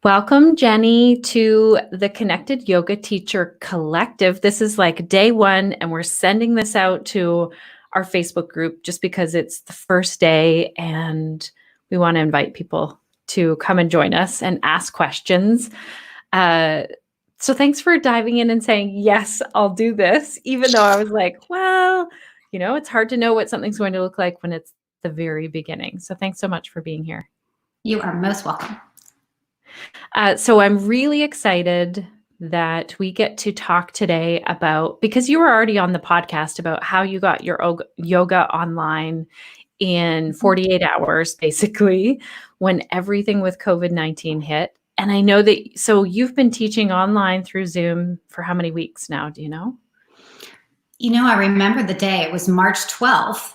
Welcome, Jenny, to the Connected Yoga Teacher Collective. This is like day one, and we're sending this out to our Facebook group just because it's the first day, and we want to invite people to come and join us and ask questions. So thanks for diving in and saying, yes, I'll do this, even though I was like, well, it's hard to know what something's going to look like when it's the very beginning. So thanks so much for being here. You are most welcome. So I'm really excited that we get to talk today about, because you were already on the podcast about how you got your yoga online in 48 hours, basically, when everything with COVID-19 hit. And I know that, so you've been teaching online through Zoom for how many weeks now? Do you know? I remember the day. It was March 12th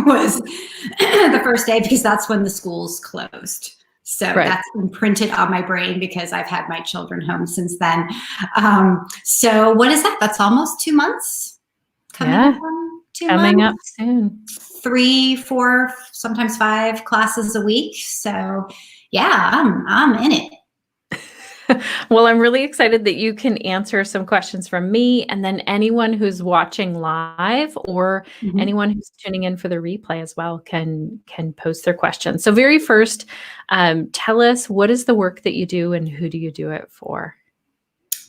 was the first day, because that's when the schools closed. So right. That's imprinted on my brain because I've had my children home since then. So what is that? That's almost 2 months. Coming up soon. 3, 4, sometimes 5 classes a week. So yeah, I'm in it. Well, I'm really excited that you can answer some questions from me, and then anyone who's watching live or anyone who's tuning in for the replay as well can post their questions. So very first, tell us, what is the work that you do and who do you do it for?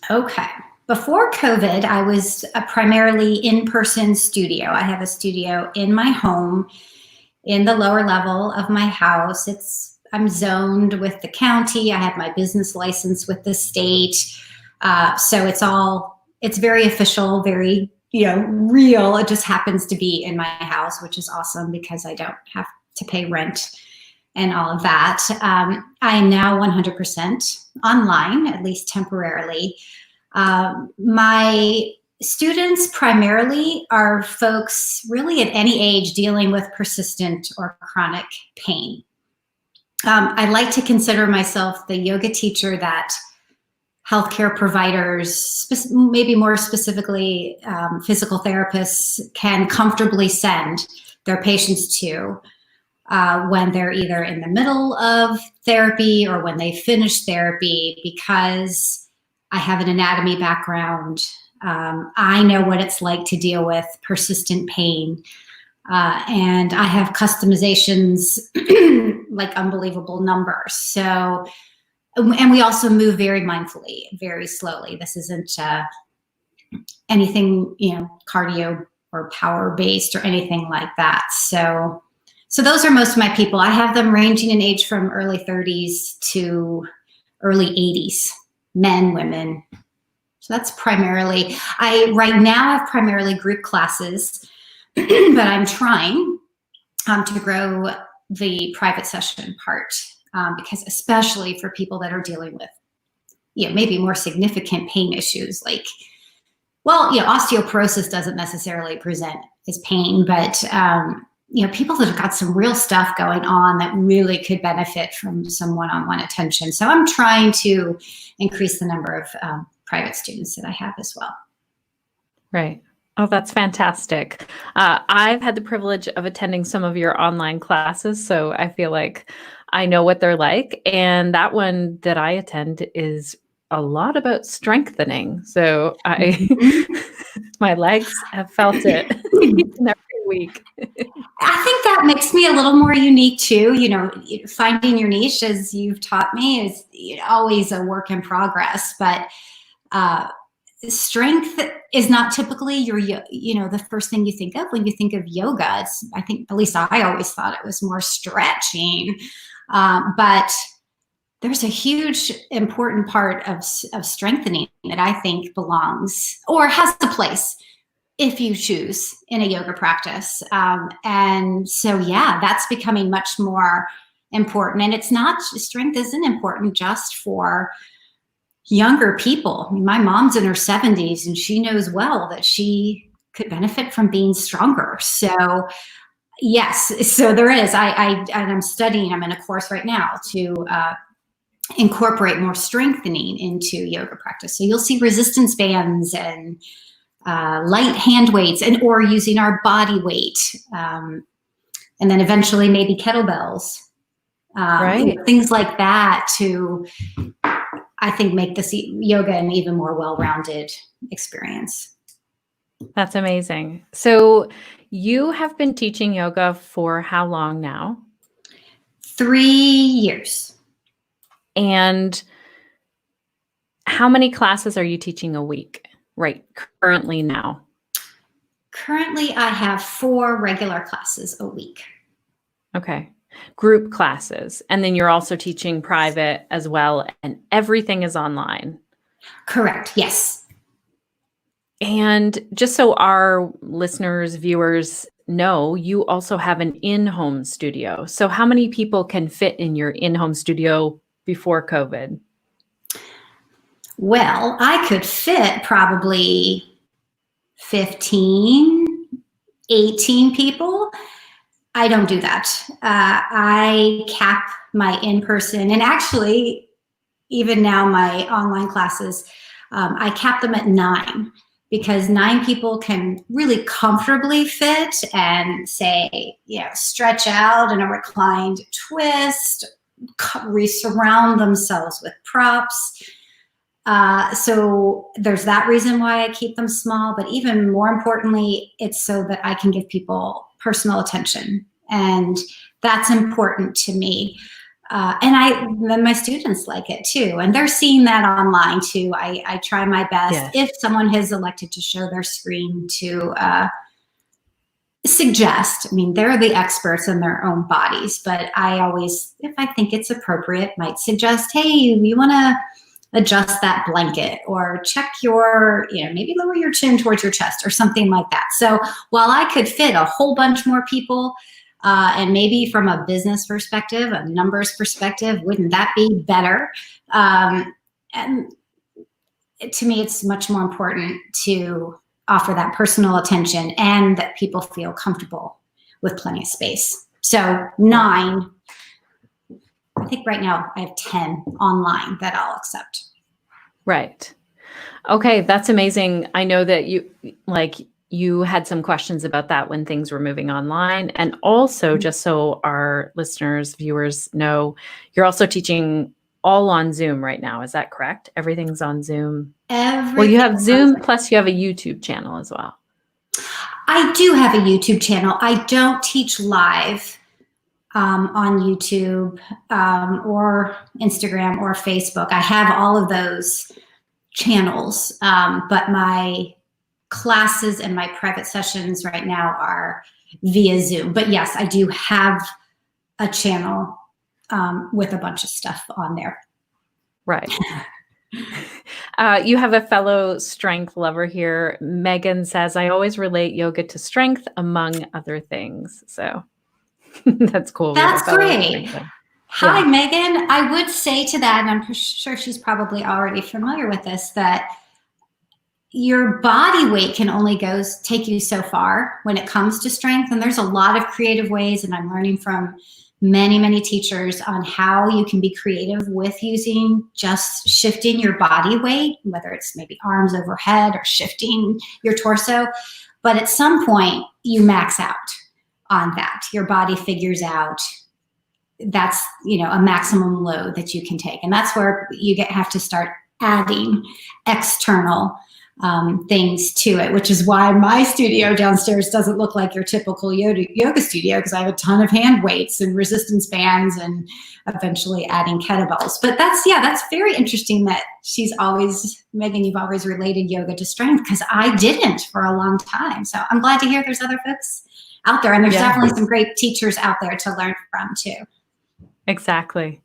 Okay. Before COVID, I was a primarily in-person studio. I have a studio in my home in the lower level of my house. I'm zoned with the county. I have my business license with the state. So it's very official, very, real. It just happens to be in my house, which is awesome because I don't have to pay rent and all of that. I am now 100% online, at least temporarily. My students primarily are folks really at any age dealing with persistent or chronic pain. I like to consider myself the yoga teacher that healthcare providers, maybe more specifically physical therapists, can comfortably send their patients to when they're either in the middle of therapy or when they finish therapy, because I have an anatomy background. I know what it's like to deal with persistent pain. And I have customizations like unbelievable numbers. So, and we also move very mindfully, very slowly. This isn't anything, cardio or power based or anything like that. So those are most of my people. I have them ranging in age from early 30s to early 80s, men, women. So that's primarily, right now I have primarily group classes. But I'm trying to grow the private session part because especially for people that are dealing with, maybe more significant pain issues like, osteoporosis doesn't necessarily present as pain, but, people that have got some real stuff going on that really could benefit from some one-on-one attention. So I'm trying to increase the number of private students that I have as well. Right. Oh, that's fantastic. I've had the privilege of attending some of your online classes, so I feel like I know what they're like. And that one that I attend is a lot about strengthening. So my legs have felt it every week. I think that makes me a little more unique too. Finding your niche, as you've taught me, is always a work in progress, but strength is not typically the first thing you think of when you think of yoga. I think, at least I always thought it was more stretching, but there's a huge important part of strengthening that I think belongs or has a place if you choose in a yoga practice. And so, that's becoming much more important. And strength isn't important just for younger people. I mean, my mom's in her 70s and she knows well that she could benefit from being stronger. So yes, so there is. I'm studying, I'm in a course right now to incorporate more strengthening into yoga practice. So you'll see resistance bands and light hand weights or using our body weight. And then eventually maybe kettlebells. Right. Things like that to I think make this yoga an even more well-rounded experience. That's amazing. So you have been teaching yoga for how long now? 3 years. And how many classes are you teaching a week right currently now? Currently, I have 4 regular classes a week. Okay. Group classes. And then you're also teaching private as well, and everything is online. Correct. Yes. And just so our listeners, viewers know, you also have an in-home studio. So how many people can fit in your in-home studio before COVID? Well, I could fit probably 15, 18 people. I don't do that. I cap my in-person, and actually, even now my online classes, I cap them at 9, because 9 people can really comfortably fit and say, stretch out in a reclined twist, surround themselves with props. So there's that reason why I keep them small, but even more importantly, it's so that I can give people personal attention. And that's important to me. And then my students like it too. And they're seeing that online too. I try my best, Yes. if someone has elected to show their screen, to suggest. I mean, they're the experts in their own bodies, but I always, if I think it's appropriate, might suggest, hey, you want to adjust that blanket, or check your, maybe lower your chin towards your chest or something like that. So while I could fit a whole bunch more people, and maybe from a business perspective, a numbers perspective, wouldn't that be better? And to me, it's much more important to offer that personal attention and that people feel comfortable with plenty of space. So 9, I think right now I have 10 online that I'll accept. Right. Okay, that's amazing. I know that you had some questions about that when things were moving online. And also, just so our listeners, viewers know, you're also teaching all on Zoom right now. Is that correct? Everything's on Zoom. Well, you have Zoom, plus you have a YouTube channel as well. I do have a YouTube channel. I don't teach live on YouTube or Instagram or Facebook. I have all of those channels, but my classes and my private sessions right now are via Zoom. But yes, I do have a channel with a bunch of stuff on there. Right. You have a fellow strength lover here. Megan says, I always relate yoga to strength, among other things. So that's cool. That's great. Hi, Yeah. Megan. I would say to that, and I'm sure she's probably already familiar with this, that your body weight can only take you so far when it comes to strength. And there's a lot of creative ways, and I'm learning from many, many teachers on how you can be creative with using just shifting your body weight, whether it's maybe arms overhead or shifting your torso. But at some point, you max out on that. Your body figures out that's, a maximum load that you can take. And that's where you have to start adding external things to it, which is why my studio downstairs doesn't look like your typical yoga studio, because I have a ton of hand weights and resistance bands and eventually adding kettlebells. But that's very interesting that Megan, you've always related yoga to strength, because I didn't for a long time. So I'm glad to hear there's other folks out there, and there's definitely some great teachers out there to learn from too. Exactly.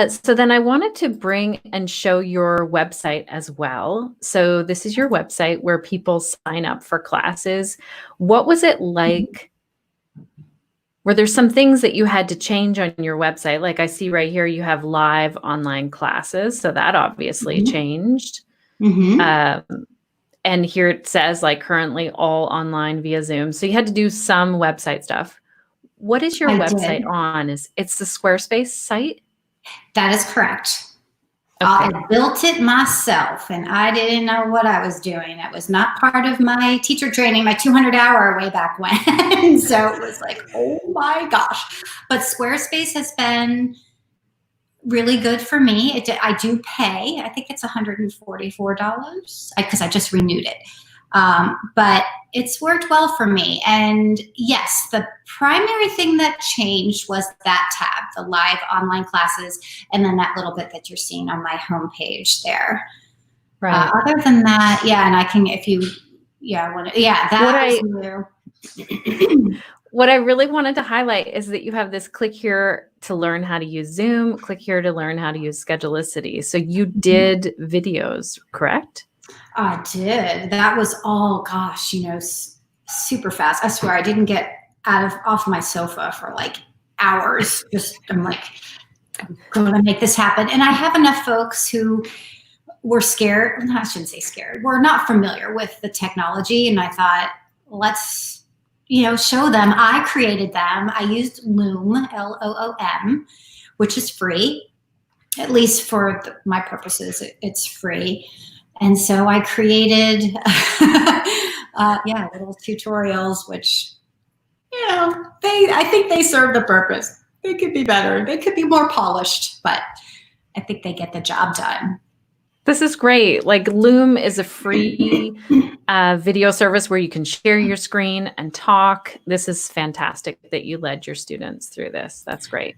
So then I wanted to bring and show your website as well. So this is your website where people sign up for classes. What was it like? Were there some things that you had to change on your website? Like I see right here, you have live online classes. So that obviously changed. Mm-hmm. And here it says like currently all online via Zoom. So you had to do some website stuff. What is your website on? It's the Squarespace site? That is correct. Okay. I built it myself, and I didn't know what I was doing. It was not part of my teacher training, my 200-hour way back when. So it was like, oh my gosh. But Squarespace has been really good for me. I do pay. I think it's $144 because I just renewed it. But it's worked well for me. And yes, the primary thing that changed was that tab, the live online classes, and then that little bit that you're seeing on my homepage there. Right. Other than that, yeah, and I can, if you, that was new. What I really wanted to highlight is that you have this click here to learn how to use Zoom, click here to learn how to use Schedulicity. So you did videos, correct? I did. That was all, gosh, super fast. I swear I didn't get off my sofa for like hours. I'm like, I'm going to make this happen. And I have enough folks who were scared. No, I shouldn't say scared. We're not familiar with the technology. And I thought, let's, show them. I created them. I used Loom, Loom, which is free. At least for my purposes, it's free. And so I created, little tutorials, which, I think they serve the purpose. They could be better. They could be more polished, but I think they get the job done. This is great. Like Loom is a free video service where you can share your screen and talk. This is fantastic that you led your students through this. That's great.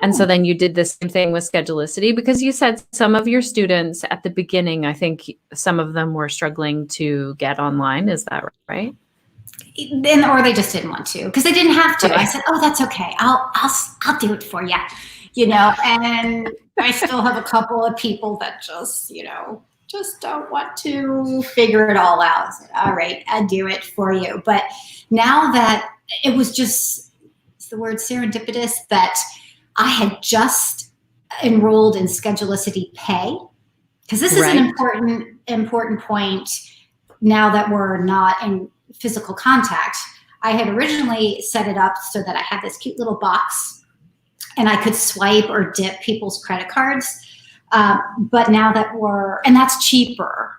And so then you did the same thing with Schedulicity, because you said some of your students at the beginning, I think some of them were struggling to get online. Is that right? Or they just didn't want to, because they didn't have to. Okay. I said, "Oh, that's okay. I'll do it for you." And I still have a couple of people that just don't want to figure it all out. I said, all right, I'll do it for you. But now that it was just, it's the word serendipitous, that I had just enrolled in Schedulicity Pay, because this is an important point now that we're not in physical contact. I had originally set it up so that I had this cute little box and I could swipe or dip people's credit cards. But now that and that's cheaper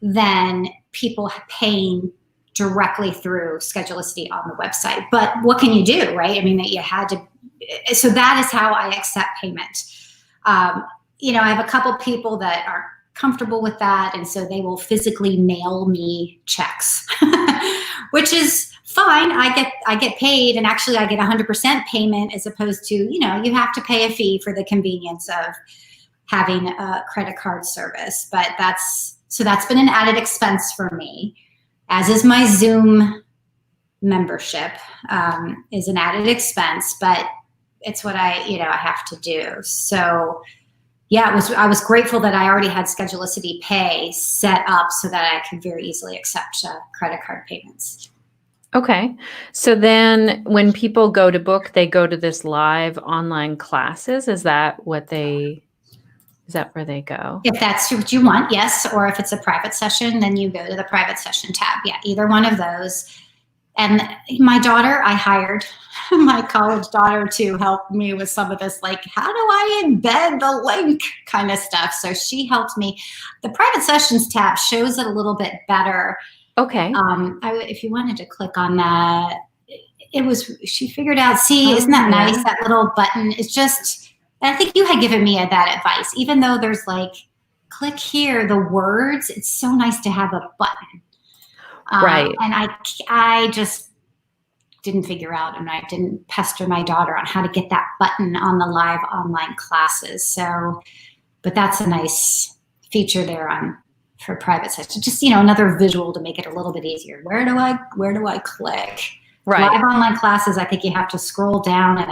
than people paying directly through Schedulicity on the website. But what can you do, right? I mean, that you had to, so that is how I accept payment. I have a couple people that are comfortable with that, and so they will physically mail me checks, which is fine. I get paid, and actually I get 100% payment, as opposed to, you have to pay a fee for the convenience of having a credit card service. But that's been an added expense for me, as is my Zoom membership is an added expense, but it's what I have to do. So yeah, I was grateful that I already had Schedulicity Pay set up so that I could very easily accept credit card payments. Okay. So then when people go to book, they go to this live online classes. Is that where they go? If that's what you want, yes. Or if it's a private session, then you go to the private session tab. Yeah, either one of those. And my daughter, I hired my college daughter to help me with some of this, like, how do I embed the link kind of stuff? So she helped me. The private sessions tab shows it a little bit better. Okay. If you wanted to click on that, she figured out, isn't that nice? That little button is just, I think you had given me that advice, even though there's like, click here, the words, it's so nice to have a button. Right. And I just didn't figure out, and I didn't pester my daughter on how to get that button on the live online classes. So, but that's a nice feature there for private sessions. Just, another visual to make it a little bit easier. Where do I click? Right. Live online classes, I think you have to scroll down, and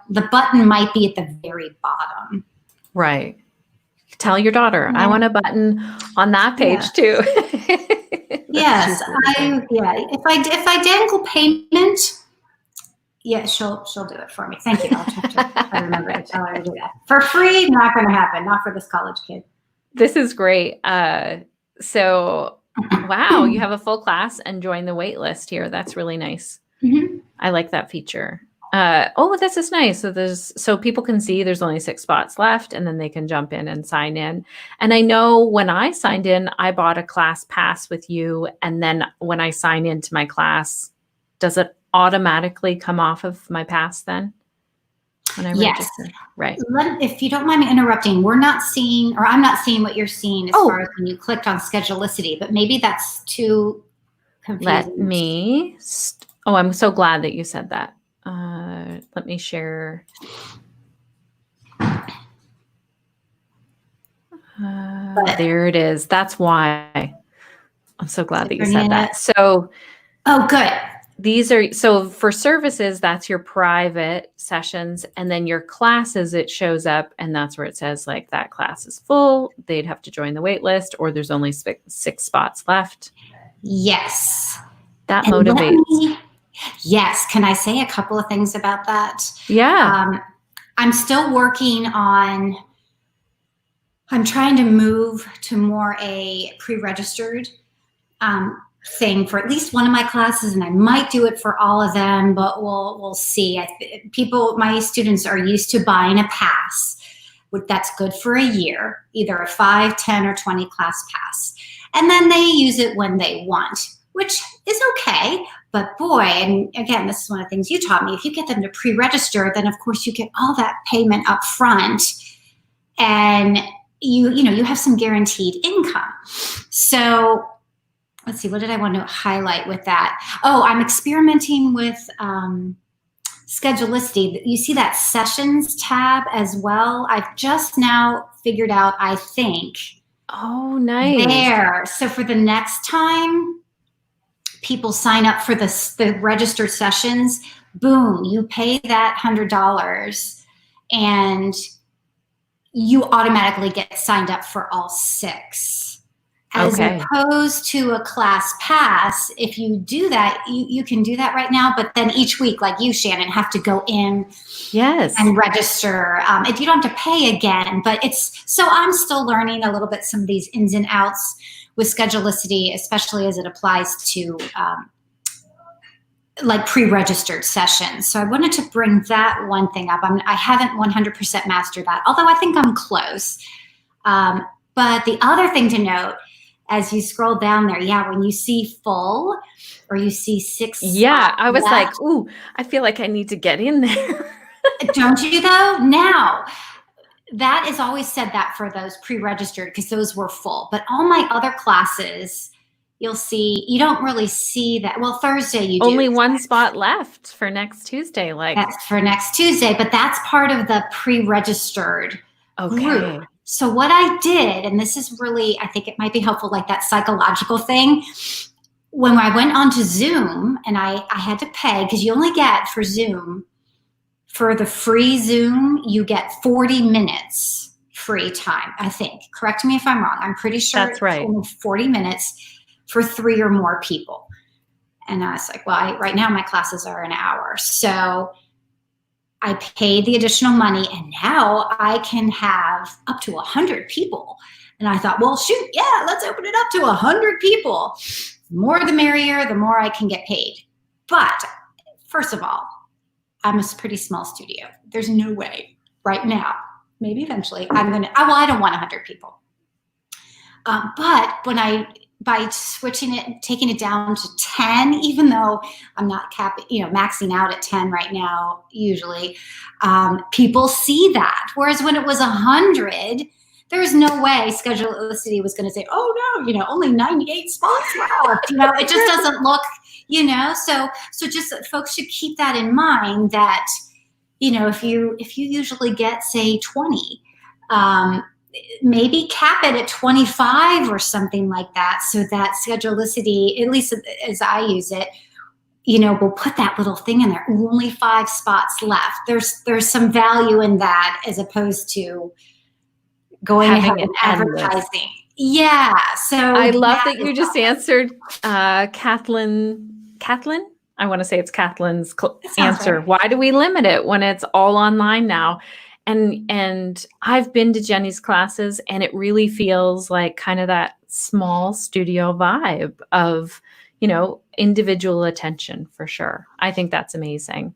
the button might be at the very bottom. Right. Tell your daughter, I want a button on that page too. Yes, if identical payment, she'll do it for me. Thank you. I'll have to remember to tell her to do that. For free, not going to happen. Not for this college kid. This is great. So, wow, you have a full class and join the wait list here. That's really nice. Mm-hmm. I like that feature. This is nice. So people can see there's only 6 spots left, and then they can jump in and sign in. And I know when I signed in, I bought a class pass with you. And then when I sign into my class, does it automatically come off of my pass then? when I Yes. register. Right. If you don't mind me interrupting, I'm not seeing what you're seeing as far as when you clicked on Schedulicity, but maybe that's too confusing. Let me, I'm so glad that you said that. Let me share. There it is. That's why. I'm so glad that you said that. So, good. These are, so for services, that's your private sessions. And then your classes, it shows up and that's where it says like that class is full. They'd have to join the wait list or there's only 6 spots left. Yes. That motivates. Yes. Can I say a couple of things about that? Yeah. I'm still working on, I'm trying to move to more a pre-registered thing for at least one of my classes, and I might do it for all of them, but we'll see. My students are used to buying a pass, that's good for a year, either a 5, 10, or 20 class pass. And then they use it when they want, which is okay. But boy, and again, this is one of the things you taught me, if you get them to pre-register, then of course you get all that payment up front and you have some guaranteed income. So let's see, what did I want to highlight with that? Oh, I'm experimenting with Schedulicity. You see that sessions tab as well. I've just now figured out, I think. Oh, nice. There. So for the next time people sign up for the registered sessions, boom, you pay that $100 and you automatically get signed up for all 6. As opposed to a class pass, if you do that, you can do that right now, but then each week, like you, Shannon, have to go in and register. If you don't have to pay again, but so I'm still learning a little bit some of these ins and outs with Schedulicity, especially as it applies to like pre-registered sessions. So I wanted to bring that one thing up. I haven't 100% mastered that, although I think I'm close. But the other thing to note, as you scroll down there, when you see full or you see 6 I was left, like, ooh, I feel like I need to get in there. Don't you though? Now, that is always said that for those pre-registered because those were full. But all my other classes, you'll see, you don't really see that. Well, Thursday you do. Only 1 spot left for next Tuesday. That's for next Tuesday, but that's part of the pre-registered group. So what I did, and this is really, I think it might be helpful, like that psychological thing. When I went onto Zoom and I had to pay, because you only get for Zoom, for the free Zoom, you get 40 minutes free time, I think. Correct me if I'm wrong. I'm pretty sure that's right. It's only 40 minutes for 3 or more people. And I was like, well, right now my classes are an hour. So I paid the additional money and now I can have up to 100 people. And I thought, well, shoot, let's open it up to 100 people. The more the merrier, the more I can get paid. But first of all, I'm a pretty small studio. There's no way right now, maybe eventually, I don't want 100 people. But by switching it, taking it down to 10, even though I'm not maxing out at 10 right now, usually, people see that. Whereas when it was 100, there was no way Schedulicity was going to say, oh no, only 98 spots left. It just doesn't look, so just folks should keep that in mind that, if you usually get, say, 20, maybe cap it at 25 or something like that, so that Schedulicity, at least as I use it, we'll put that little thing in there. Only 5 spots left. There's some value in that as opposed to going ahead and advertising. Yeah. So I love that you just answered Kathlyn. I want to say it's Kathlyn's answer. Right. Why do we limit it when it's all online now? And I've been to Jenny's classes and it really feels like kind of that small studio vibe of, individual attention for sure. I think that's amazing.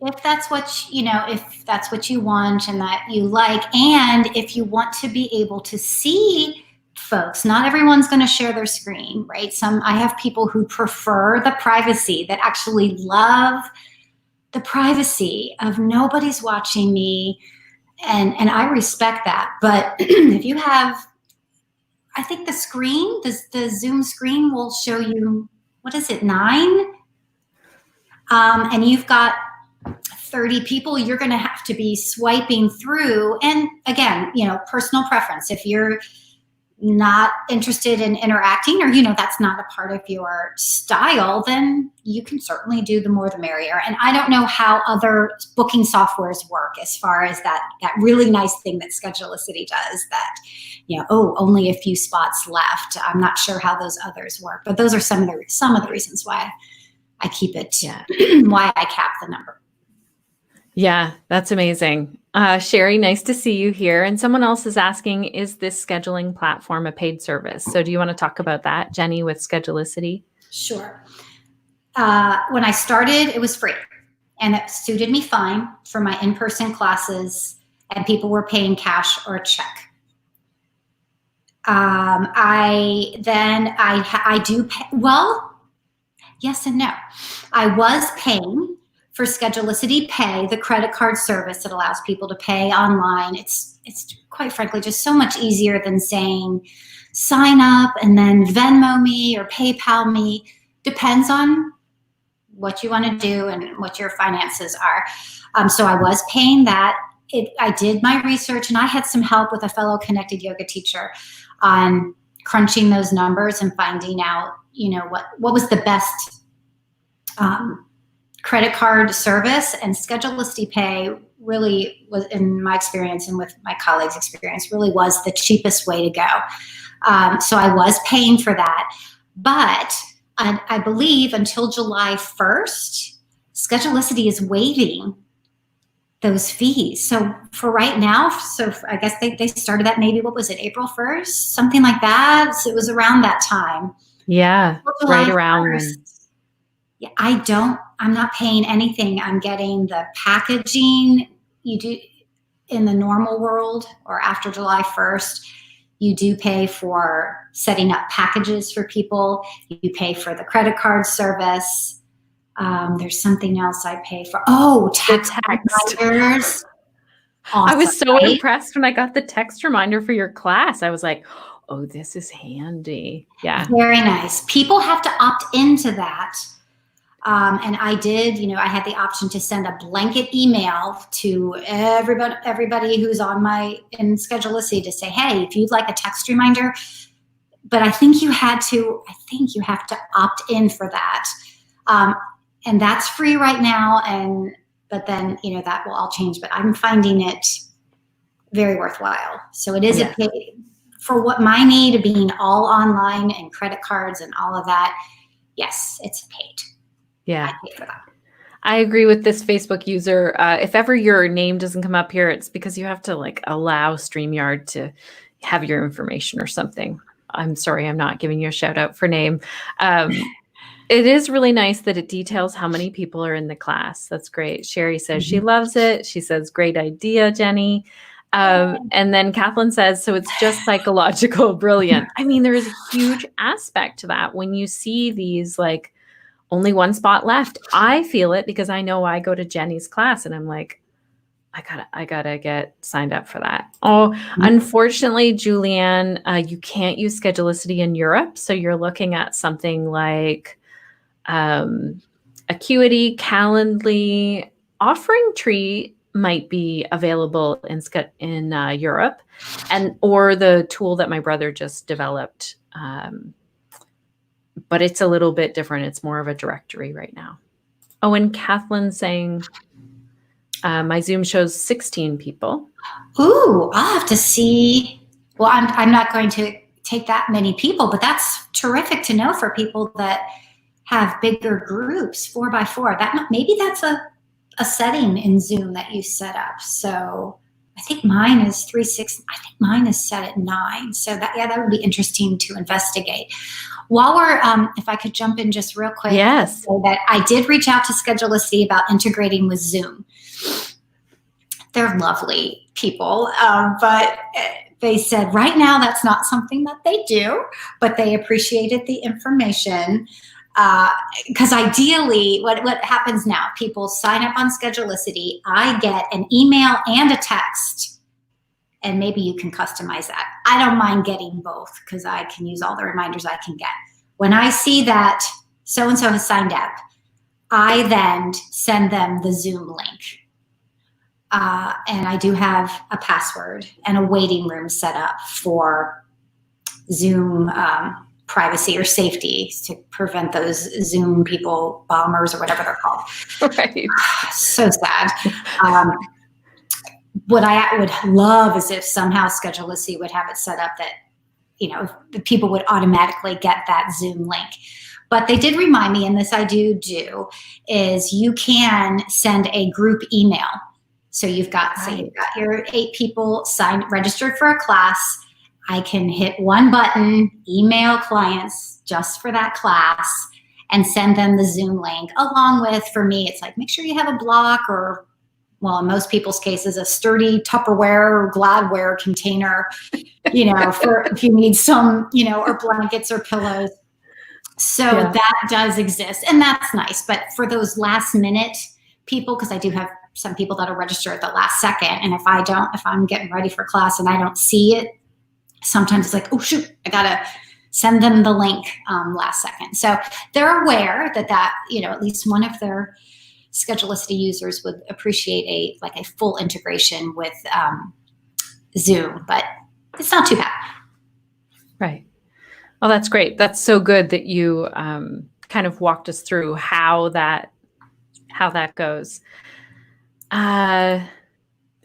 If that's what, if that's what you want and that you like, and if you want to be able to see folks, not everyone's going to share their screen, right? I have people who prefer the privacy, that actually love the privacy of nobody's watching me. And I respect that. But if you have, I think the screen, the Zoom screen will show you, what is it, 9? And you've got 30 people, you're going to have to be swiping through. And again, personal preference. If you're not interested in interacting, or, that's not a part of your style, then you can certainly do the more the merrier. And I don't know how other booking softwares work as far as that really nice thing that Schedulicity does that, only a few spots left. I'm not sure how those others work, but those are some of the reasons why I keep it, why I cap the number. Yeah, that's amazing. Sherry, nice to see you here. And someone else is asking, is this scheduling platform a paid service? So do you want to talk about that, Jenny, with Schedulicity? Sure. When I started, it was free, and it suited me fine for my in-person classes, and people were paying cash or a check. I do pay, well, yes and no. I was paying for Schedulicity Pay, the credit card service that allows people to pay online. It's quite frankly just so much easier than saying sign up and then Venmo me or PayPal me. Depends on what you want to do and what your finances are. So I was paying that. I did my research, and I had some help with a fellow connected yoga teacher on crunching those numbers and finding out, what was the best credit card service. And Schedulicity Pay really was, in my experience and with my colleagues' experience, really was the cheapest way to go. So I was paying for that. But I believe until July 1st, Schedulicity is waiving those fees. So for right now, I guess they started that maybe, what was it, April 1st? Something like that. So it was around that time. Yeah, right around. Yeah, I'm not paying anything. I'm getting the packaging. You do in the normal world, or after July 1st, you do pay for setting up packages for people. You pay for the credit card service. There's something else I pay for. Oh, text reminders. Awesome, I was so impressed when I got the text reminder for your class. I was like, oh, this is handy. Yeah. Very nice. People have to opt into that. And I did, I had the option to send a blanket email to everybody who's in Schedulicity to say, hey, if you'd like a text reminder, but I think you have to opt in for that. And that's free right now. But then, that will all change, but I'm finding it very worthwhile. So it is a paid for what my need of being all online and credit cards and all of that. Yes, it's paid. Yeah, I agree with this Facebook user. If ever your name doesn't come up here, it's because you have to allow StreamYard to have your information or something. I'm sorry, I'm not giving you a shout out for name. It is really nice that it details how many people are in the class. That's great. Sherry says she loves it. She says, great idea, Jenny. And then Kathlyn says, so it's just psychological. Brilliant. I mean, there is a huge aspect to that when you see these only one spot left. I feel it because I know I go to Jenny's class and I'm like, I gotta get signed up for that. Oh, unfortunately, Julianne, you can't use Schedulicity in Europe. So you're looking at something like Acuity, Calendly, Offering Tree might be available in Europe, or the tool that my brother just developed. But it's a little bit different. It's more of a directory right now. Oh, and Kathlyn saying, my Zoom shows 16 people. Ooh, I'll have to see. Well, I'm not going to take that many people, but that's terrific to know for people that have bigger groups, 4x4. Maybe that's a setting in Zoom that you set up. So I think mine is 3.6. I think mine is set at 9. So that would be interesting to investigate. While we're, if I could jump in just real quick. Yes. So that I did reach out to Schedulicity about integrating with Zoom. They're lovely people, but they said right now that's not something that they do, but they appreciated the information. Because ideally, what happens now, people sign up on Schedulicity. I get an email and a text, and maybe you can customize that. I don't mind getting both because I can use all the reminders I can get. When I see that so-and-so has signed up, I then send them the Zoom link. And I do have a password and a waiting room set up for Zoom privacy or safety to prevent those Zoom people, bombers or whatever they're called. Right. So sad. What I would love is if somehow Schedulicity would have it set up that, the people would automatically get that Zoom link. But they did remind me, and this I do, is you can send a group email. So you've got, say you've got your 8 people registered for a class. I can hit one button, email clients just for that class, and send them the Zoom link along with, for me, it's like, make sure you have a block or, well, in most people's cases, a sturdy Tupperware or Gladware container, for if you need some, or blankets or pillows. So that does exist, and that's nice. But for those last minute people, because I do have some people that'll register at the last second, and if I'm getting ready for class and I don't see it, sometimes it's like, oh shoot, I gotta send them the link last second. So they're aware that at least one of their Schedulicity users would appreciate a full integration with Zoom, but it's not too bad. Right. Well, that's great. That's so good that you kind of walked us through how that goes. And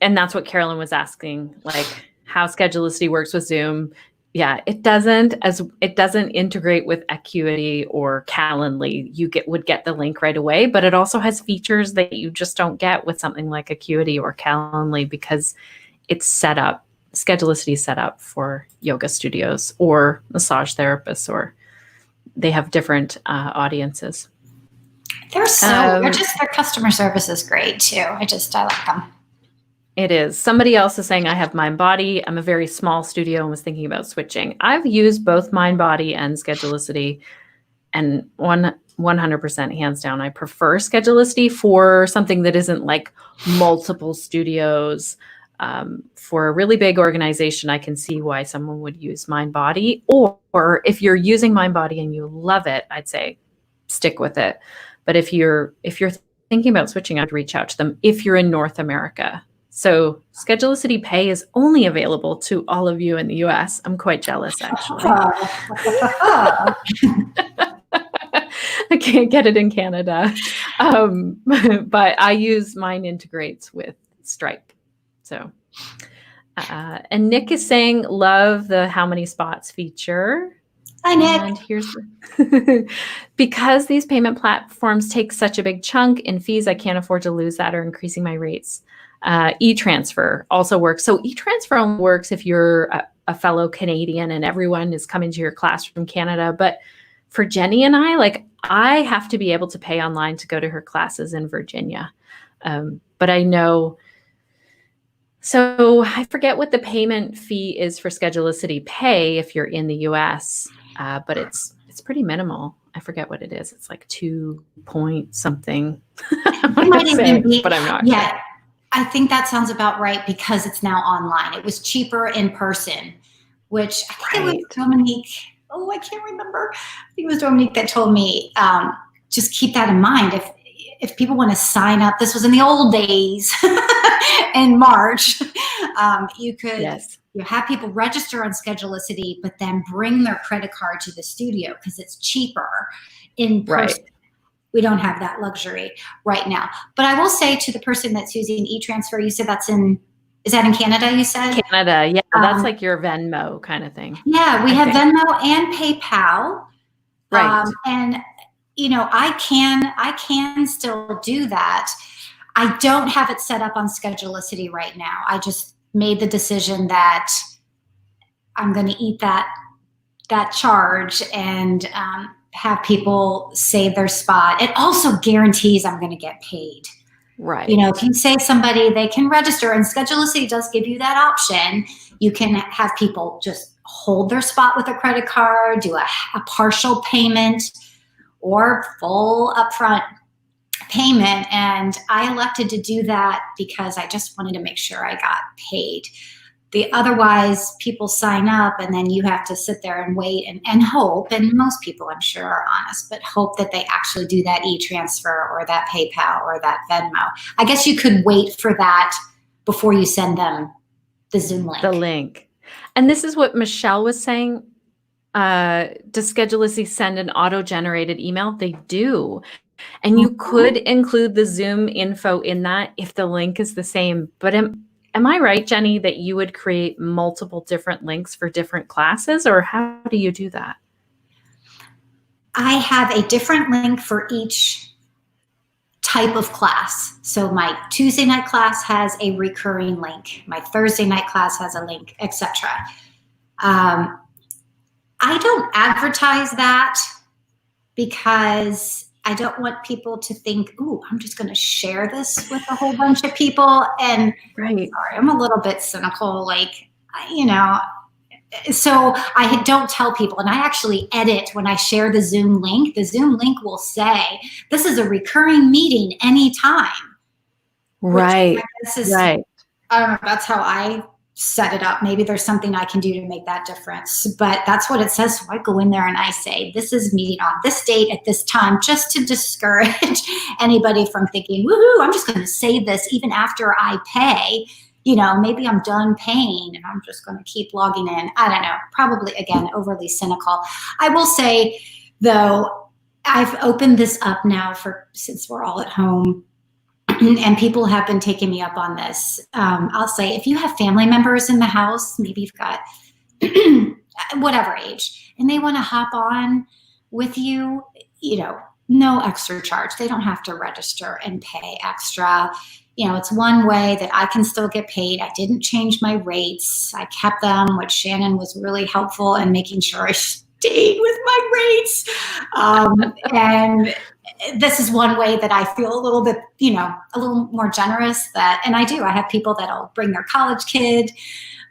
that's what Carolyn was asking, like how Schedulicity works with Zoom. Yeah, it doesn't integrate with Acuity or Calendly. You would get the link right away, but it also has features that you just don't get with something like Acuity or Calendly because it's set up. Schedulicity is set up for yoga studios or massage therapists, or they have different audiences. They're their customer service is great too. I like them. It is. Somebody else is saying, I have MindBody. I'm a very small studio and was thinking about switching. I've used both MindBody and Schedulicity, and 100% hands down, I prefer Schedulicity for something that isn't like multiple studios. For a really big organization, I can see why someone would use MindBody. Or if you're using MindBody and you love it, I'd say stick with it. But if you're thinking about switching, I'd reach out to them if you're in North America. So Schedulicity Pay is only available to all of you in the US. I'm quite jealous, actually. I can't get it in Canada. But I use mine integrates with Stripe. So, and Nick is saying, love the how many spots feature. Hi, Nick. And here's because these payment platforms take such a big chunk in fees, I can't afford to lose that or increasing my rates. E-transfer also works. So e-transfer only works if you're a fellow Canadian and everyone is coming to your class from Canada. But for Jenny and I have to be able to pay online to go to her classes in Virginia. But I know, so I forget what the payment fee is for Schedulicity Pay if you're in the US, but it's pretty minimal. I forget what it is. It's like 2 point something. But I'm not sure. I think that sounds about right because it's now online. It was cheaper in person, which I think it was Dominique. Oh, I can't remember. I think it was Dominique that told me, just keep that in mind. If people want to sign up, this was in the old days in March, you could have people register on Schedulicity, but then bring their credit card to the studio because it's cheaper in person. Right. We don't have that luxury right now. But I will say to the person that's using e-transfer, you said is that in Canada, you said? Canada, yeah. That's like your Venmo kind of thing. Yeah, we have Venmo and PayPal. Right. And, I can still do that. I don't have it set up on Schedulicity right now. I just made the decision that I'm going to eat that charge and have people save their spot. It also guarantees I'm going to get paid. Right. If you say somebody, they can register, and Schedulicity does give you that option. You can have people just hold their spot with a credit card, do a partial payment or full upfront payment. And I elected to do that because I just wanted to make sure I got paid. Otherwise, people sign up and then you have to sit there and wait and hope, and most people I'm sure are honest, but hope that they actually do that e-transfer or that PayPal or that Venmo. I guess you could wait for that before you send them the Zoom link. The link. And this is what Michelle was saying. Does Schedulicity send an auto-generated email? They do. And you could include the Zoom info in that if the link is the same. But am I right, Jenny, that you would create multiple different links for different classes, or how do you do that? I have a different link for each type of class. So my Tuesday night class has a recurring link. My Thursday night class has a link, etc. I don't advertise that because I don't want people to think, ooh, I'm just going to share this with a whole bunch of people. And right. Sorry, I'm a little bit cynical, like, you know, so I don't tell people, and I actually edit when I share the Zoom link. The Zoom link will say, this is a recurring meeting anytime. Right. Right. I don't know, that's how I set it up. Maybe there's something I can do to make that difference, but that's what it says. So I go in there and I say, this is meeting on this date at this time, just to discourage anybody from thinking, woohoo, I'm just going to save this even after I pay. You know, maybe I'm done paying and I'm just going to keep logging in. I don't know, probably, again, overly cynical. I will say, though, I've opened this up now since we're all at home, and people have been taking me up on this. I'll say, if you have family members in the house, maybe you've got whatever age, and they want to hop on with you, you know, no extra charge. They don't have to register and pay extra. You know, it's one way that I can still get paid. I didn't change my rates. I kept them, which Shannon was really helpful in making sure I stayed with my rates. And this is one way that I feel a little bit, you know, a little more generous. And I have people that'll bring their college kid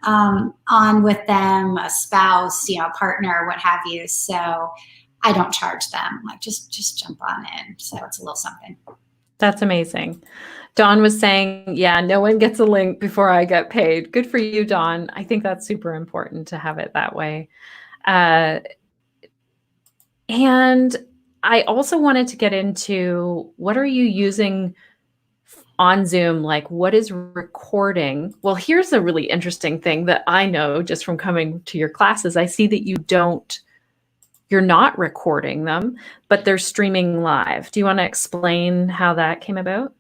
on with them, a spouse, you know, partner, what have you. So I don't charge them. Like, just jump on in. So it's a little something. That's amazing. Dawn was saying, yeah, no one gets a link before I get paid. Good for you, Dawn. I think that's super important to have it that way. And I also wanted to get into, what are you using on Zoom? Like, what is recording? Well, here's a really interesting thing that I know just from coming to your classes. I see that you're not recording them, but they're streaming live. Do you want to explain how that came about?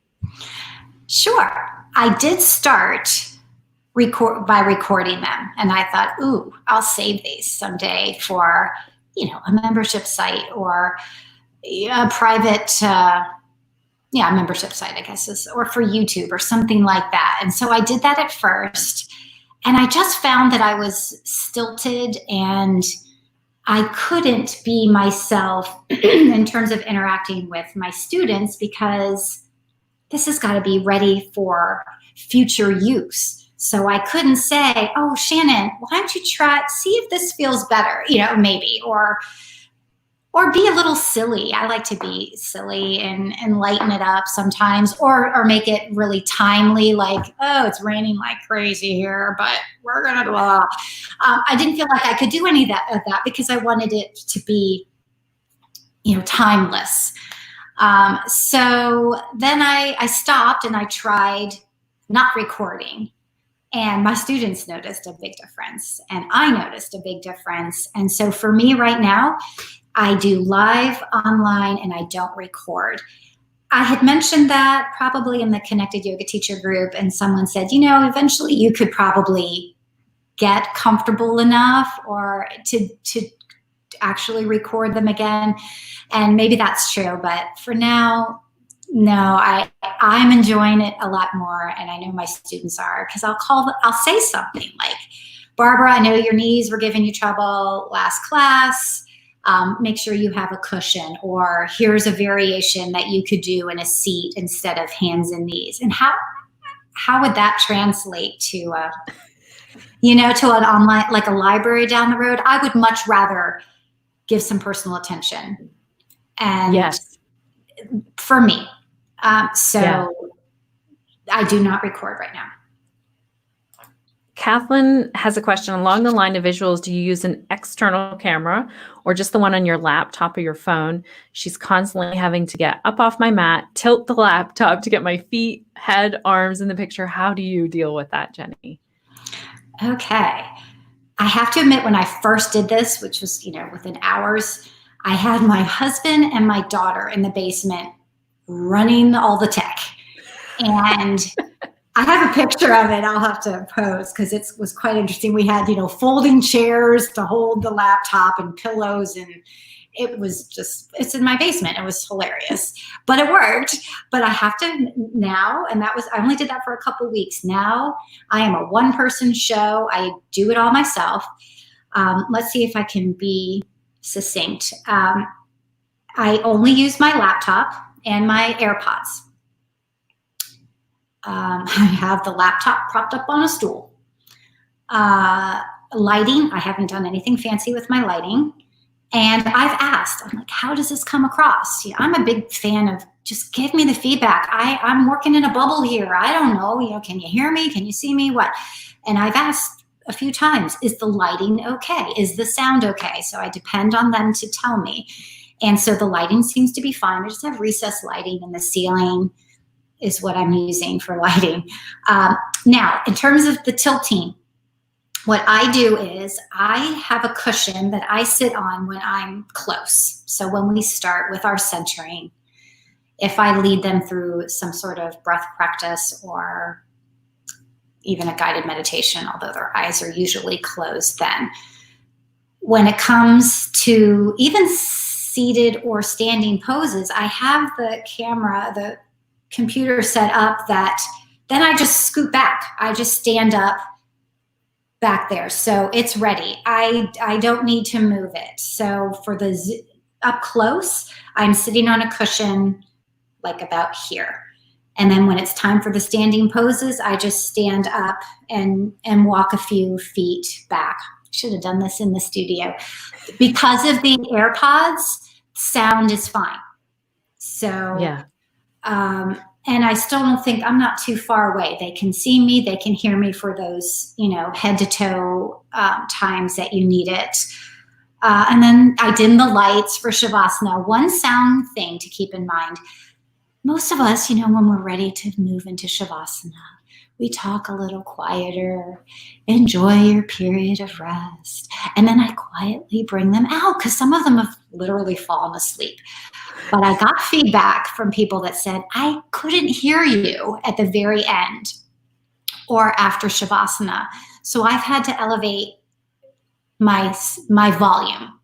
Sure. I did start by recording them, and I thought, ooh, I'll save these someday for, you know, a membership site or a private, membership site, I guess, or for YouTube or something like that. And so I did that at first, and I just found that I was stilted and I couldn't be myself in terms of interacting with my students, because this has got to be ready for future use. So I couldn't say, oh, Shannon, why don't you see if this feels better, you know, maybe, or be a little silly. I like to be silly and lighten it up sometimes, or make it really timely, like, oh, it's raining like crazy here, but we're going to blah. I didn't feel like I could do any of that because I wanted it to be, you know, timeless. So then I stopped and I tried not recording, and my students noticed a big difference, and I noticed a big difference. And so for me right now, I do live online and I don't record. I had mentioned that probably in the Connected Yoga Teacher group, and someone said, you know, eventually you could probably get comfortable enough or to actually record them again. And maybe that's true, but for now, no, I'm enjoying it a lot more, and I know my students are, because I'll say something like, Barbara, I know your knees were giving you trouble last class. Make sure you have a cushion, or here's a variation that you could do in a seat instead of hands and knees. And how would that translate to, to an online, like a library down the road? I would much rather give some personal attention And Yes. for me, so Yeah. I do not record right now. Kathlyn has a question along the line of visuals. Do you use an external camera or just the one on your laptop or your phone? She's constantly having to get up off my mat, tilt the laptop to get my feet, head, arms in the picture. How do you deal with that, Jennie? Okay. I have to admit, when I first did this, which was, within hours, I had my husband and my daughter in the basement running all the tech. And I have a picture of it I'll have to post because it was quite interesting. We had, folding chairs to hold the laptop and pillows, and it's in my basement. It was hilarious, but it worked. But I have to now, and I only did that for a couple of weeks. Now I am a one-person show. I do it all myself. Let's see if I can be succinct. I only use my laptop and my AirPods. I have the laptop propped up on a stool. Lighting, I haven't done anything fancy with my lighting. And I've asked, I'm like, how does this come across? I'm a big fan of just give me the feedback. I'm working in a bubble here. I don't know, can you hear me? Can you see me? What? And I've asked a few times, is the lighting okay? Is the sound okay? So I depend on them to tell me. And so the lighting seems to be fine. I just have recessed lighting in the ceiling is what I'm using for lighting. Now, in terms of the tilting, what I do is I have a cushion that I sit on when I'm close. So when we start with our centering, if I lead them through some sort of breath practice or even a guided meditation, although their eyes are usually closed then. When it comes to even seated or standing poses, I have the computer set up that then I just scoot back. I just stand up back there. So it's ready. I don't need to move it. So for the up close, I'm sitting on a cushion like about here. And then when it's time for the standing poses, I just stand up and walk a few feet back. Should have done this in the studio. Because of the AirPods, sound is fine. So yeah. And I still don't think I'm not too far away. They can see me, they can hear me for those, head to toe times that you need it. And then I dim the lights for Shavasana. One sound thing to keep in mind, most of us, when we're ready to move into Shavasana, we talk a little quieter, enjoy your period of rest. And then I quietly bring them out because some of them have literally fallen asleep. But I got feedback from people that said, I couldn't hear you at the very end or after Shavasana. So I've had to elevate my volume.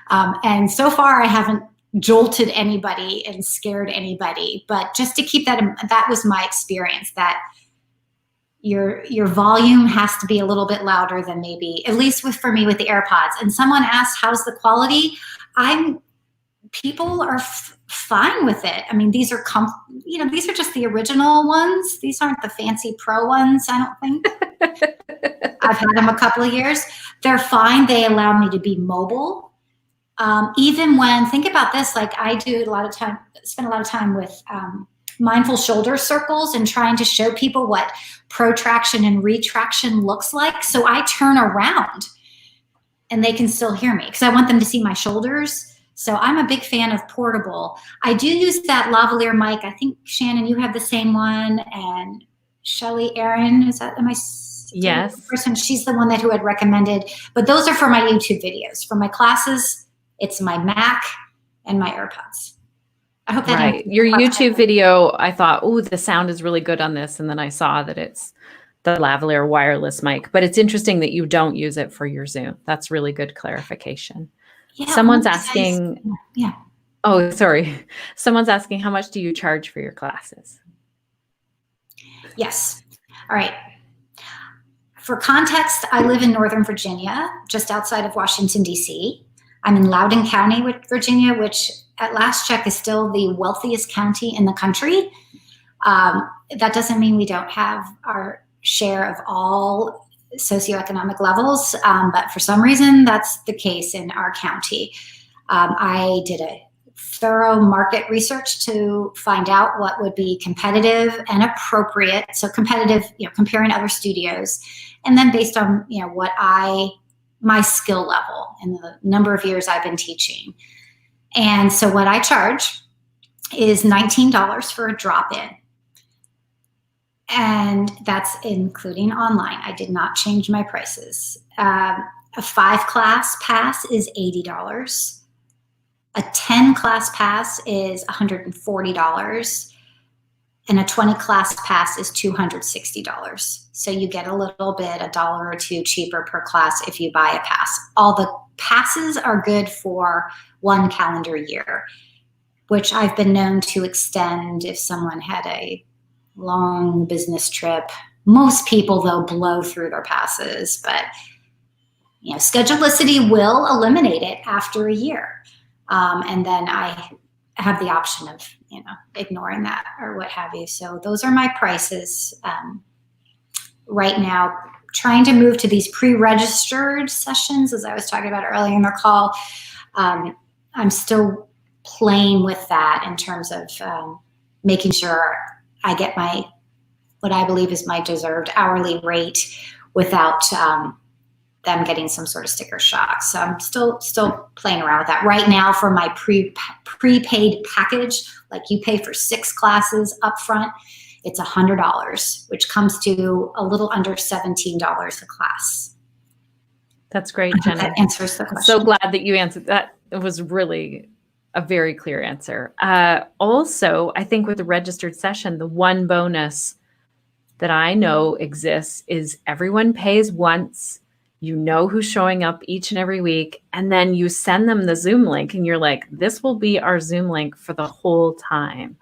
And so far I haven't jolted anybody and scared anybody, but just to keep that was my experience, that your volume has to be a little bit louder than maybe, at least for me with the AirPods. And someone asked, how's the quality? People are fine with it. I mean, these are these are just the original ones. These aren't the fancy pro ones, I don't think. I've had them a couple of years. They're fine. They allow me to be mobile. Even when, think about this, like I do spend a lot of time with mindful shoulder circles and trying to show people what protraction and retraction looks like. So I turn around and they can still hear me because I want them to see my shoulders. So I'm a big fan of portable. I do use that lavalier mic. I think, Shannon, you have the same one. And Shelly Aaron, am I? Yes. Person? She's the one who had recommended. But those are for my YouTube videos. For my classes, it's my Mac and my AirPods. I hope that right. Your YouTube video, I thought, oh, the sound is really good on this. And then I saw that it's the lavalier wireless mic. But it's interesting that you don't use it for your Zoom. That's really good clarification. Yeah, someone's asking. Yeah. Oh, sorry. Someone's asking, how much do you charge for your classes? Yes. All right. For context, I live in Northern Virginia, just outside of Washington, D.C. I'm in Loudoun County, Virginia, which at last check is still the wealthiest county in the country. That doesn't mean we don't have our share of all socioeconomic levels, but for some reason that's the case in our county. I did a thorough market research to find out what would be competitive and appropriate. So competitive, comparing other studios, and then based on, my skill level and the number of years I've been teaching. And so what I charge is $19 for a drop-in. And that's including online. I did not change my prices. A 5-class pass is $80. A 10-class pass is $140. And a 20-class pass is $260. So you get a little bit, $1 or $2 cheaper per class if you buy a pass. All the passes are good for 1 calendar year, which I've been known to extend if someone had a long business trip. Most people, though, blow through their passes, but Schedulicity will eliminate it after a year. And then I have the option of, ignoring that or what have you. So those are my prices right now. Trying to move to these pre-registered sessions, as I was talking about earlier in the call. I'm still playing with that in terms of making sure I get what I believe is my deserved hourly rate without them getting some sort of sticker shock. So I'm still playing around with that. Right now for my prepaid package, like you pay for 6 classes up front, it's $100, which comes to a little under $17 a class. That's great, Jenny. That answers the question. So glad that you answered that. It was really a very clear answer. Also, I think with the registered session, the one bonus that I know exists is everyone pays once. You know who's showing up each and every week, and then you send them the Zoom link and you're like, this will be our Zoom link for the whole time,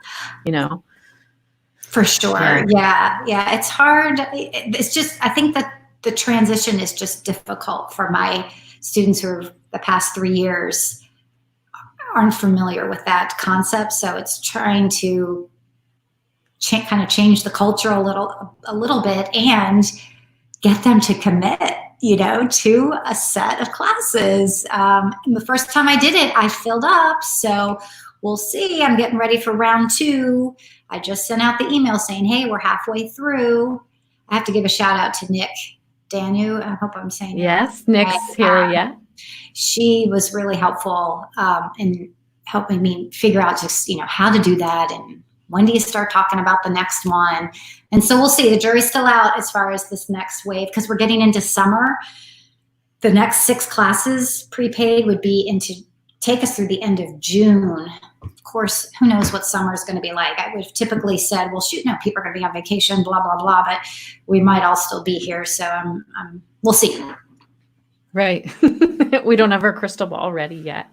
For sure. Yeah. It's hard. It's just, I think that the transition is just difficult for my students who are the past 3 years aren't familiar with that concept. So it's trying to kind of change the culture a little bit and get them to commit, to a set of classes. And the first time I did it, I filled up. So we'll see. I'm getting ready for round 2. I just sent out the email saying, hey, we're halfway through. I have to give a shout out to Nick Danu. I hope I'm saying yes, that. Nick's here, yeah. She was really helpful in helping me figure out just, how to do that and when do you start talking about the next one. And so we'll see. The jury's still out as far as this next wave because we're getting into summer. The next 6 classes prepaid would be take us through the end of June. Of course, who knows what summer is going to be like. I would have typically said, well, shoot, no, people are going to be on vacation, blah, blah, blah, but we might all still be here. So we'll see. Right. We don't have our crystal ball ready yet.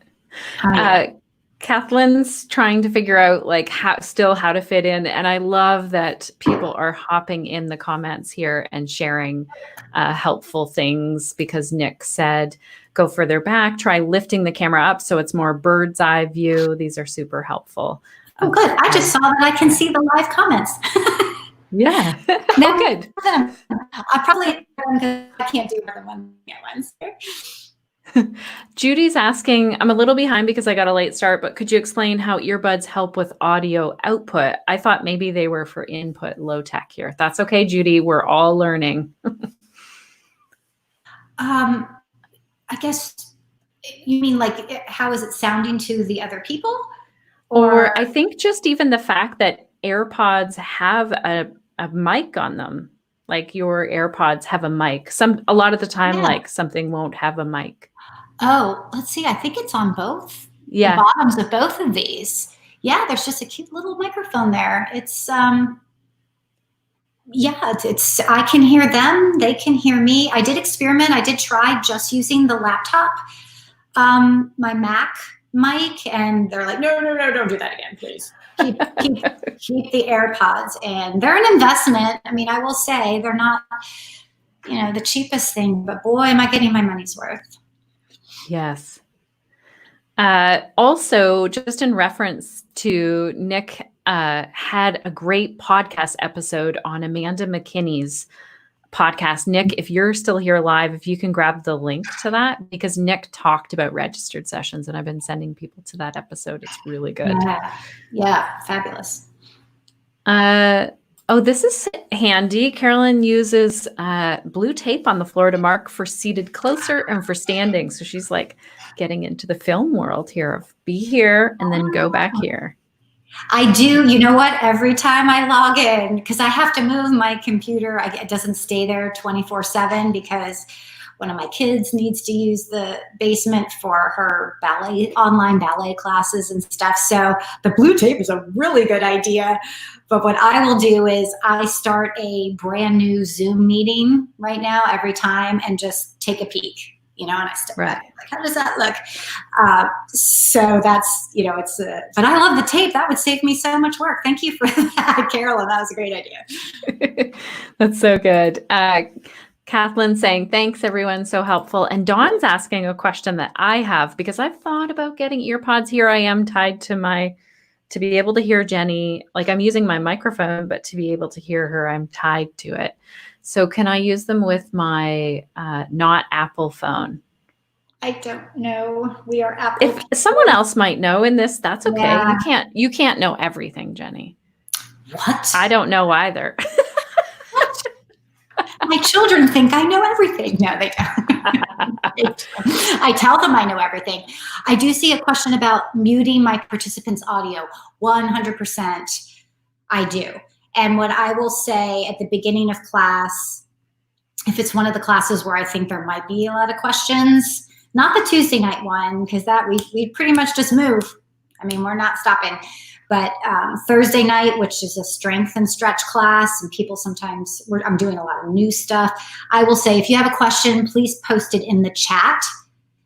Kathlyn's trying to figure out how to fit in. And I love that people are hopping in the comments here and sharing helpful things because Nick said, go further back, try lifting the camera up so it's more bird's eye view. These are super helpful. Oh, good. I just saw that I can see the live comments. Yeah. No, good. I can't do more than one at once. Judy's asking, I'm a little behind because I got a late start, but could you explain how earbuds help with audio output? I thought maybe they were for input, low tech here. That's okay, Judy. We're all learning. I guess you mean how is it sounding to the other people? Or I think just even the fact that AirPods have a mic on them. Like your AirPods have a mic. A lot of the time, something won't have a mic. Oh, let's see. I think it's on both the bottoms of both of these. Yeah, there's just a cute little microphone there. It's it's I can hear them, they can hear me. I did experiment. I did try just using the laptop, my Mac mic, and they're like, no, don't do that again, please. Keep the AirPods, and they're an investment. I mean, I will say they're not, the cheapest thing, but boy, am I getting my money's worth. Yes. Also, just in reference to Nick, had a great podcast episode on Amanda McKinney's podcast. Nick, if you're still here live, if you can grab the link to that, because Nick talked about registered sessions and I've been sending people to that episode. It's really good. Yeah, fabulous. Oh, this is handy. Carolyn uses blue tape on the floor to mark for seated closer and for standing. So she's like getting into the film world here of be here and then go back here. I do. You know what? Every time I log in, because I have to move my computer, it doesn't stay there 24/7 because one of my kids needs to use the basement for her online ballet classes and stuff. So the blue tape is a really good idea. But what I will do is I start a brand new Zoom meeting right now every time and just take a peek. And I step back, like, how does that look? So that's, but I love the tape. That would save me so much work. Thank you for that, Carolyn. That was a great idea. That's so good. Kathlyn saying, thanks, everyone. So helpful. And Dawn's asking a question that I have, because I've thought about getting earpods. Here I am tied to be able to hear Jenny. Like I'm using my microphone, but to be able to hear her, I'm tied to it. So can I use them with my not Apple phone? I don't know. We are Apple. If someone else might know in this, that's okay. Yeah. You can't know everything, Jenny. What? I don't know either. My children think I know everything. No, they don't. I tell them I know everything. I do see a question about muting my participants' audio. 100% I do. And what I will say at the beginning of class, if it's one of the classes where I think there might be a lot of questions, not the Tuesday night one, because that we pretty much just move. I mean, we're not stopping. But Thursday night, which is a strength and stretch class, and people sometimes, I'm doing a lot of new stuff. I will say, if you have a question, please post it in the chat.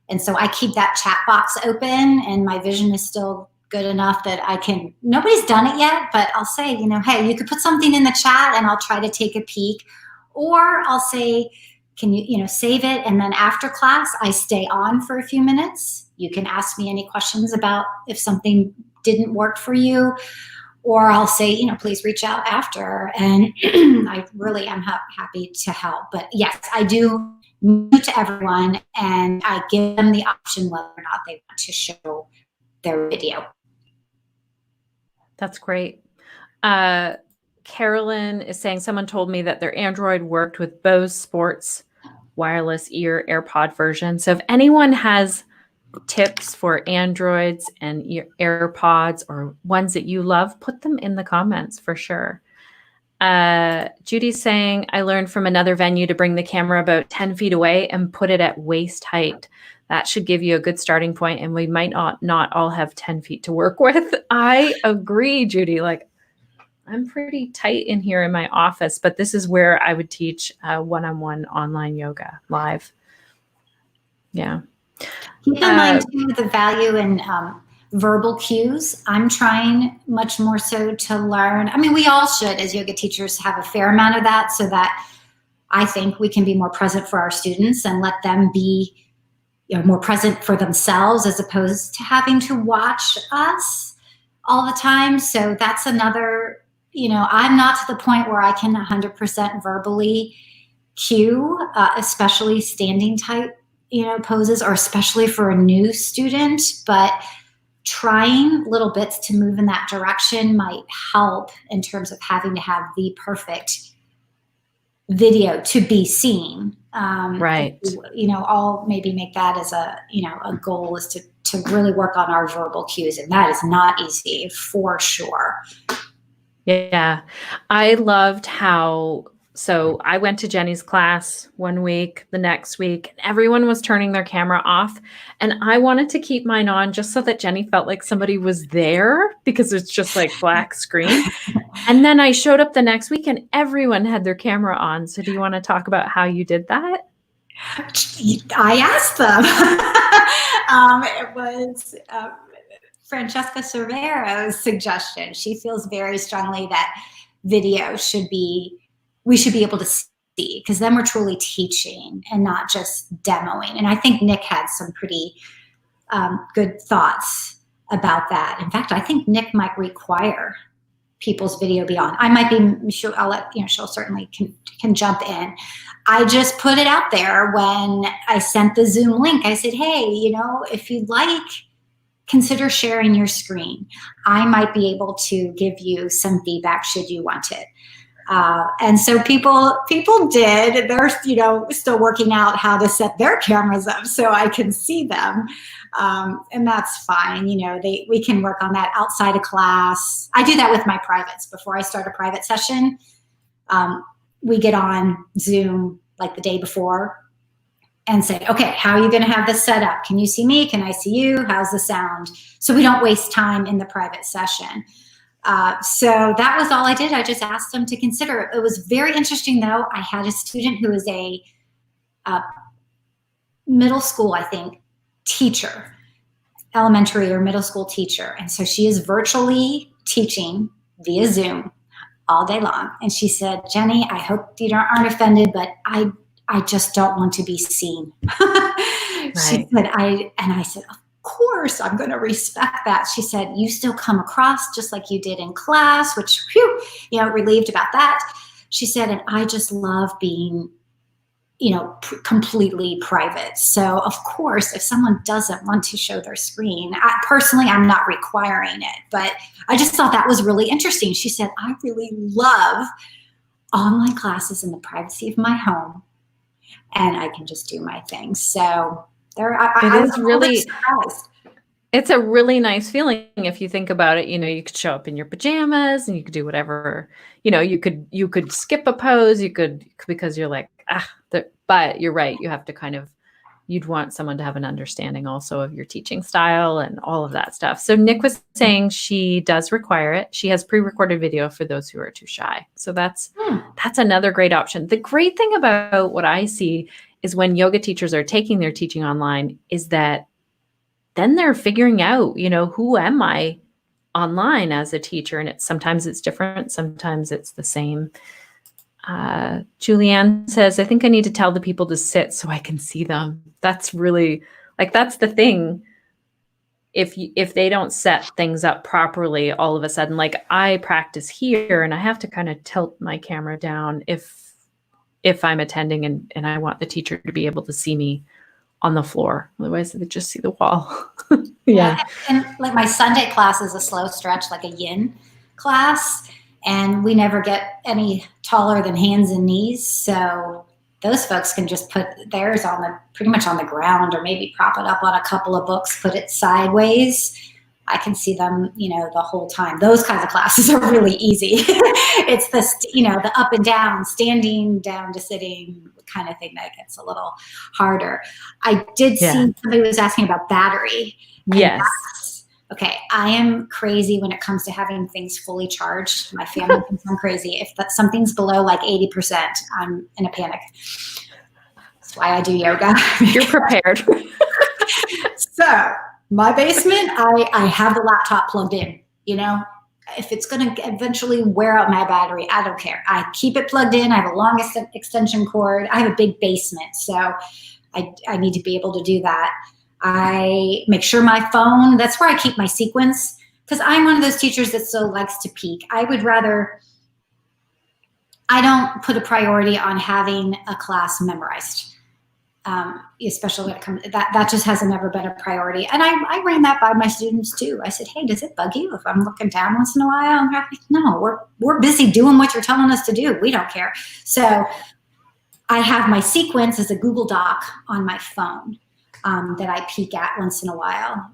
And so I keep that chat box open, and my vision is still good enough that I can, nobody's done it yet, but I'll say, hey, you could put something in the chat and I'll try to take a peek. Or I'll say, can you, save it? And then after class, I stay on for a few minutes. You can ask me any questions about if something didn't work for you, or I'll say, please reach out after. And I really am happy to help. But yes, I do mute to everyone, and I give them the option whether or not they want to show their video. That's great. Carolyn is saying, someone told me that their Android worked with Bose Sports wireless ear AirPod version. So if anyone has tips for Androids and AirPods or ones that you love, put them in the comments for sure. Judy's saying, I learned from another venue to bring the camera about 10 feet away and put it at waist height. That should give you a good starting point, and we might not all have 10 feet to work with. I agree, Judy. Like, I'm pretty tight in here in my office, but this is where I would teach one-on-one online yoga live. Yeah. Keep in mind too the value in verbal cues. I'm trying much more so to learn. I mean, we all should, as yoga teachers, have a fair amount of that, so that I think we can be more present for our students and let them be more present for themselves, as opposed to having to watch us all the time. So that's another, I'm not to the point where I can 100% verbally cue, especially standing type, poses, or especially for a new student, but trying little bits to move in that direction might help in terms of having to have the perfect video to be seen. Right. I'll maybe make that as a goal, is to really work on our verbal cues. And that is not easy for sure. Yeah. I loved how, so I went to Jenny's class one week, the next week, and everyone was turning their camera off. And I wanted to keep mine on just so that Jenny felt like somebody was there, because it's just like black screen. And then I showed up the next week and everyone had their camera on. So do you want to talk about how you did that? I asked them. It was Francesca Cervero's suggestion. She feels very strongly that video we should be able to see, because then we're truly teaching and not just demoing. And I think Nick had some pretty good thoughts about that. In fact, I think Nick might require people's video be on. I might be, I'll let, she'll certainly can jump in. I just put it out there when I sent the Zoom link. I said, hey, if you'd like, consider sharing your screen. I might be able to give you some feedback should you want it. And so people did. They're still working out how to set their cameras up so I can see them, and that's fine. We can work on that outside of class. I do that with my privates before I start a private session. We get on Zoom like the day before and say, okay, how are you going to have this set up? Can you see me? Can I see you? How's the sound? So we don't waste time in the private session. So that was all I did. I just asked them to consider it. It was very interesting, though. I had a student who is a middle school, I think, teacher, elementary or middle school teacher. And so she is virtually teaching via Zoom all day long. And she said, Jenny, I hope you aren't offended, but I just don't want to be seen. Right. She said, I said, of course, I'm going to respect that. She said, you still come across just like you did in class, which, relieved about that. She said, and I just love being, completely private. So of course, if someone doesn't want to show their screen, I'm not requiring it, but I just thought that was really interesting. She said, I really love online classes in the privacy of my home, and I can just do my thing. So it's a really nice feeling if you think about it. You could show up in your pajamas and you could do whatever, you could skip a pose, because you're like, but you're right. You have to you'd want someone to have an understanding also of your teaching style and all of that stuff. So Nick was saying she does require it. She has pre-recorded video for those who are too shy. So that's another great option. The great thing about what I see is when yoga teachers are taking their teaching online is that then they're figuring out, who am I online as a teacher? And sometimes it's different. Sometimes it's the same. Julianne says, I think I need to tell the people to sit so I can see them. That's really that's the thing. If they don't set things up properly, all of a sudden, I practice here and I have to kind of tilt my camera down if I'm attending and I want the teacher to be able to see me on the floor. Otherwise they just see the wall. Yeah. And my Sunday class is a slow stretch, like a yin class. And we never get any taller than hands and knees. So those folks can just put theirs pretty much on the ground, or maybe prop it up on a couple of books, put it sideways. I can see them, the whole time. Those kinds of classes are really easy. It's the up and down, standing down to sitting kind of thing that gets a little harder. I did see somebody was asking about battery. Yes. Okay, I am crazy when it comes to having things fully charged. My family thinks I'm crazy. If something's below 80%, I'm in a panic. That's why I do yoga. You're prepared. So my basement, I have the laptop plugged in. If it's going to eventually wear out my battery, I don't care. I keep it plugged in. I have a long extension cord. I have a big basement, so I need to be able to do that. I make sure my phone, that's where I keep my sequence, because I'm one of those teachers that still likes to peek. I don't put a priority on having a class memorized, especially when it comes, that just hasn't ever been a priority. And I ran that by my students too. I said, hey, does it bug you if I'm looking down once in a while? And they're like, no, we're busy doing what you're telling us to do. We don't care. So I have my sequence as a Google Doc on my phone. That I peek at once in a while.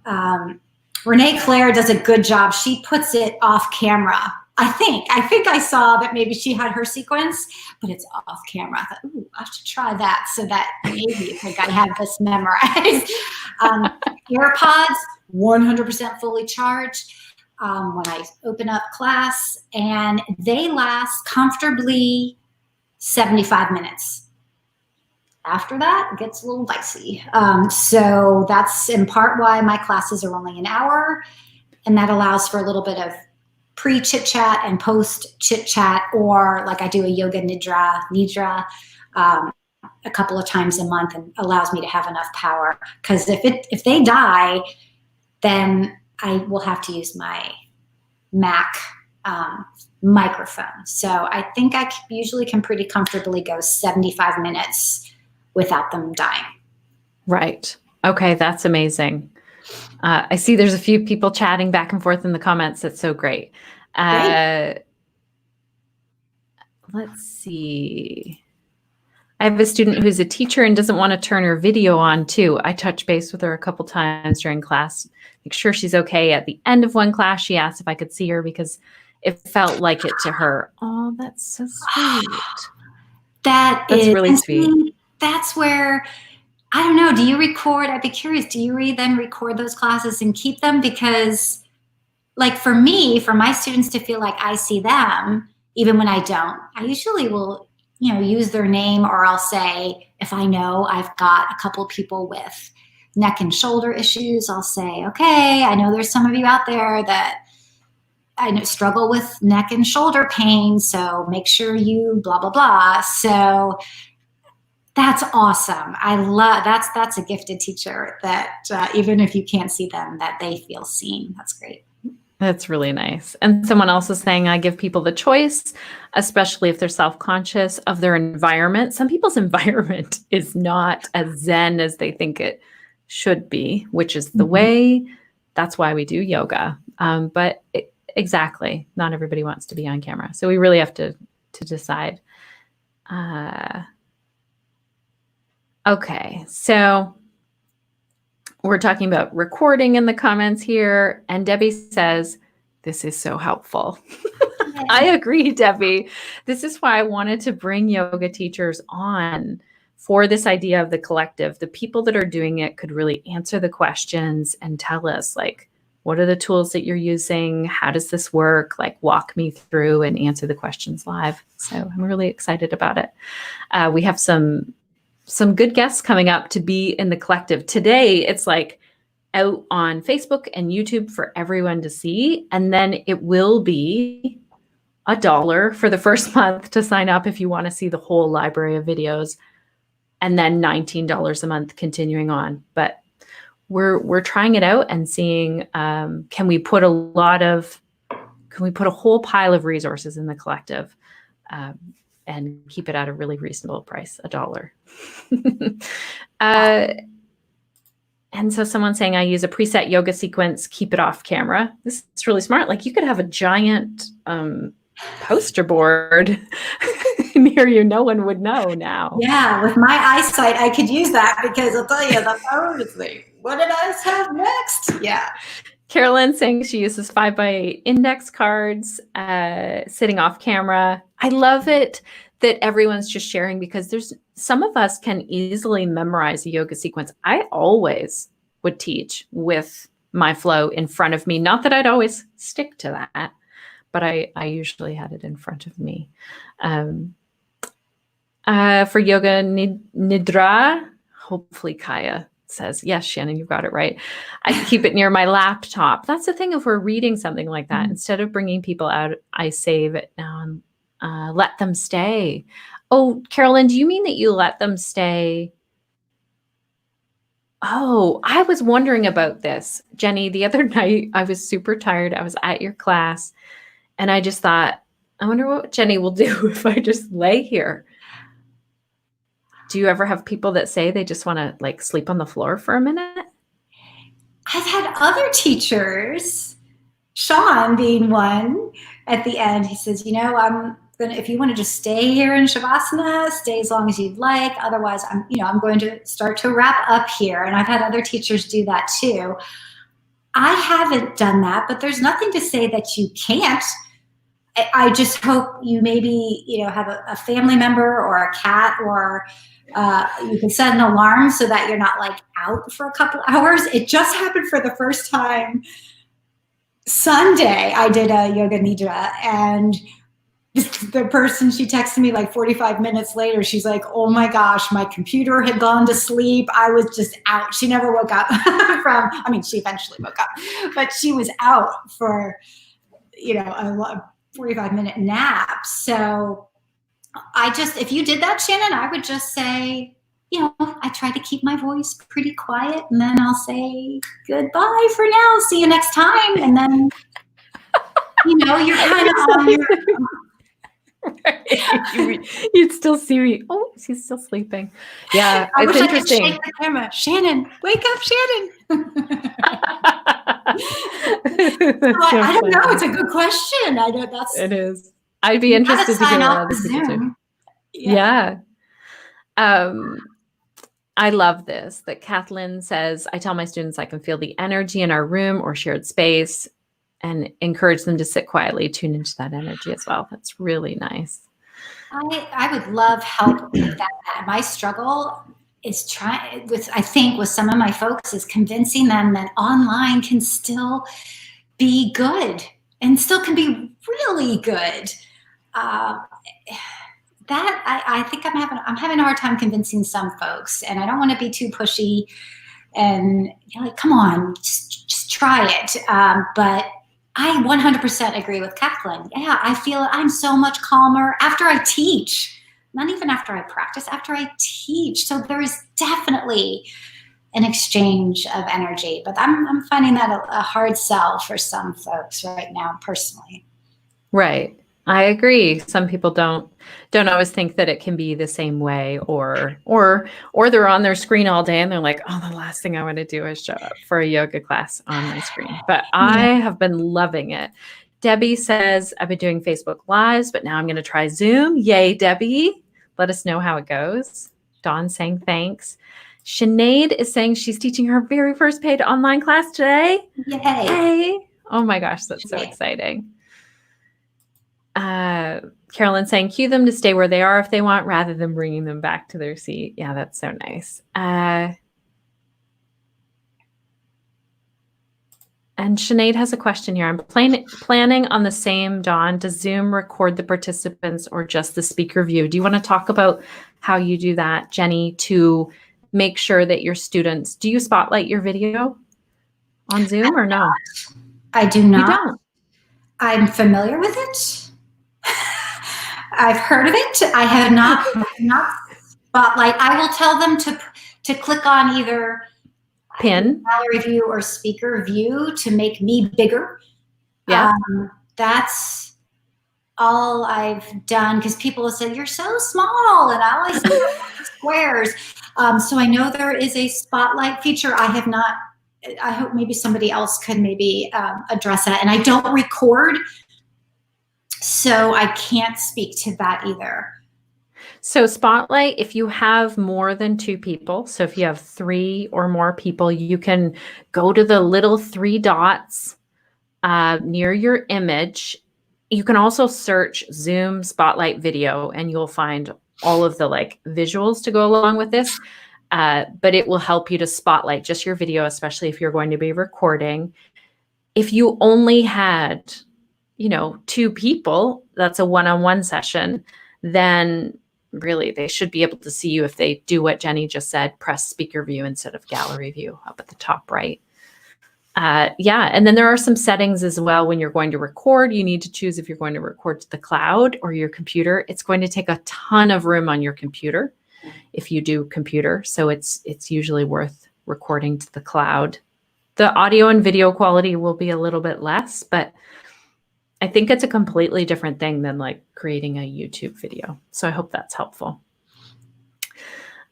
Renee Claire does a good job. She puts it off camera. I think I saw that maybe she had her sequence, but it's off camera. I thought, ooh, I should try that so that maybe you think I have this memorized. AirPods, 100% fully charged when I open up class, and they last comfortably 75 minutes. After that, it gets a little dicey. So that's in part why my classes are only an hour, and that allows for a little bit of pre-chit chat and post chit chat, or I do a yoga nidra a couple of times a month, and allows me to have enough power. Because if they die, then I will have to use my Mac microphone. So I think I usually can pretty comfortably go 75 minutes without them dying. Right. Okay, that's amazing. I see there's a few people chatting back and forth in the comments. That's so great. Let's see. I have a student who's a teacher and doesn't want to turn her video on too. I touch base with her a couple times during class, make sure she's okay. At the end of one class, she asked if I could see her because it felt like it to her. Oh, that's so sweet. That's really sweet. That's where, I don't know, do you record? I'd be curious, do you then record those classes and keep them? Because like for me, for my students to feel like I see them, even when I don't, I usually will, use their name, or I'll say, if I know I've got a couple people with neck and shoulder issues, I'll say, okay, I know there's some of you out there that I know struggle with neck and shoulder pain, so make sure you blah, blah, blah. So that's awesome. I love, that's a gifted teacher that even if you can't see them, that they feel seen. That's great. That's really nice. And someone else is saying, I give people the choice, especially if they're self-conscious of their environment. Some people's environment is not as zen as they think it should be, which is the way. That's why we do yoga. But exactly, not everybody wants to be on camera. So we really have to decide. Okay, so we're talking about recording in the comments here. And Debbie says, this is so helpful. I agree, Debbie. This is why I wanted to bring yoga teachers on for this idea of the collective. The people that are doing it could really answer the questions and tell us, like, what are the tools that you're using? How does this work? Like, walk me through and answer the questions live. So I'm really excited about it. We have some good guests coming up to be in the collective. Today, it's like out on Facebook and YouTube for everyone to see. And then it will be $1 for the first month to sign up if you want to see the whole library of videos. And then $19 a month continuing on. But we're trying it out and seeing, can we put a whole pile of resources in the collective? And keep it at a really reasonable price, $1. And so someone's saying, I use a preset yoga sequence, keep it off camera. This is really smart. Like, you could have a giant poster board near you. No one would know now. Yeah, with my eyesight, I could use that, because I'll tell you, the phone is like, what did I have next? Yeah. Carolyn saying she uses 5x8 index cards, sitting off camera. I love it that everyone's just sharing, because some of us can easily memorize a yoga sequence. I always would teach with my flow in front of me. Not that I'd always stick to that, but I usually had it in front of me. For yoga nidra, hopefully Kaya says, yes, Shannon, you've got it right. I keep it near my laptop. That's the thing. If we're reading something like that, instead of bringing people out, I save it now and let them stay. Oh, Carolyn, do you mean that you let them stay? Oh, I was wondering about this. Jenny, the other night, I was super tired. I was at your class and I just thought, I wonder what Jenny will do if I just lay here. Do you ever have people that say they just want to like sleep on the floor for a minute? I've had other teachers, Sean being one, at the end, he says, if you want to just stay here in Shavasana, stay as long as you'd like. Otherwise, I'm going to start to wrap up here. And I've had other teachers do that too. I haven't done that, but there's nothing to say that you can't. I just hope you maybe, have a family member or a cat, or you can set an alarm so that you're not like out for a couple hours. It just happened for the first time Sunday. I did a yoga nidra, and the person, she texted me like 45 minutes later. She's like, oh my gosh, my computer had gone to sleep. I was just out. She never woke up she eventually woke up, but she was out for, a 45-minute nap. So if you did that, Shannon, I would just say, I try to keep my voice pretty quiet, and then I'll say goodbye for now. See you next time. And then You're kind of on your. Right. You'd still see me. Oh, she's still sleeping. Yeah, I it's wish interesting. I could shake the camera. Shannon, wake up, Shannon. I don't know. It's a good question. I know it is. I'd be interested to hear what other people do. Yeah. I love this, that Kathlyn says, I tell my students I can feel the energy in our room or shared space and encourage them to sit quietly, tune into that energy as well. That's really nice. I would love help with that. My struggle is with some of my folks is convincing them that online can still be good and still can be really good. That I think I'm having a hard time convincing some folks, and I don't want to be too pushy and like, come on, just try it. But I 100% agree with Kathlyn. Yeah, I feel I'm so much calmer after I teach, not even after I practice, after I teach. So there is definitely an exchange of energy, but I'm finding that a hard sell for some folks right now, personally. Right. I agree. Some people don't always think that it can be the same way, or they're on their screen all day and they're like, oh, the last thing I want to do is show up for a yoga class on my screen. But I have been loving it. Debbie says, I've been doing Facebook Lives, but now I'm going to try Zoom. Yay, Debbie. Let us know how it goes. Dawn saying thanks. Sinead is saying she's teaching her very first paid online class today. Yay. Oh my gosh, that's so exciting. Carolyn saying, cue them to stay where they are if they want, rather than bringing them back to their seat. Yeah, that's so nice. And Sinead has a question here. I'm planning on the same, Dawn. Does Zoom record the participants or just the speaker view? Do you want to talk about how you do that, Jenny, to make sure that your students, do you spotlight your video on Zoom or no? I do not. You don't? I'm familiar with it. I've heard of it. I have not spotlight. I will tell them to click on either pin, gallery view, or speaker view to make me bigger. Yeah, that's all I've done, because people have said you're so small, and I always see squares. So I know there is a spotlight feature. I have not. I hope maybe somebody else could maybe address that. And I don't record, so I can't speak to that either. So Spotlight, if you have more than 2 people, so if you have 3 or more people, you can go to the little 3 dots near your image. You can also search Zoom Spotlight video, and you'll find all of the visuals to go along with this. But it will help you to spotlight just your video, especially if you're going to be recording. If you only had 2 people, that's a one-on-one session, then really they should be able to see you if they do what Jenny just said, press speaker view instead of gallery view up at the top right. Yeah, and then there are some settings as well when you're going to record. You need to choose if you're going to record to the cloud or your computer. It's going to take a ton of room on your computer if you do computer, so it's usually worth recording to the cloud. The audio and video quality will be a little bit less, but I think it's a completely different thing than creating a YouTube video. So I hope that's helpful.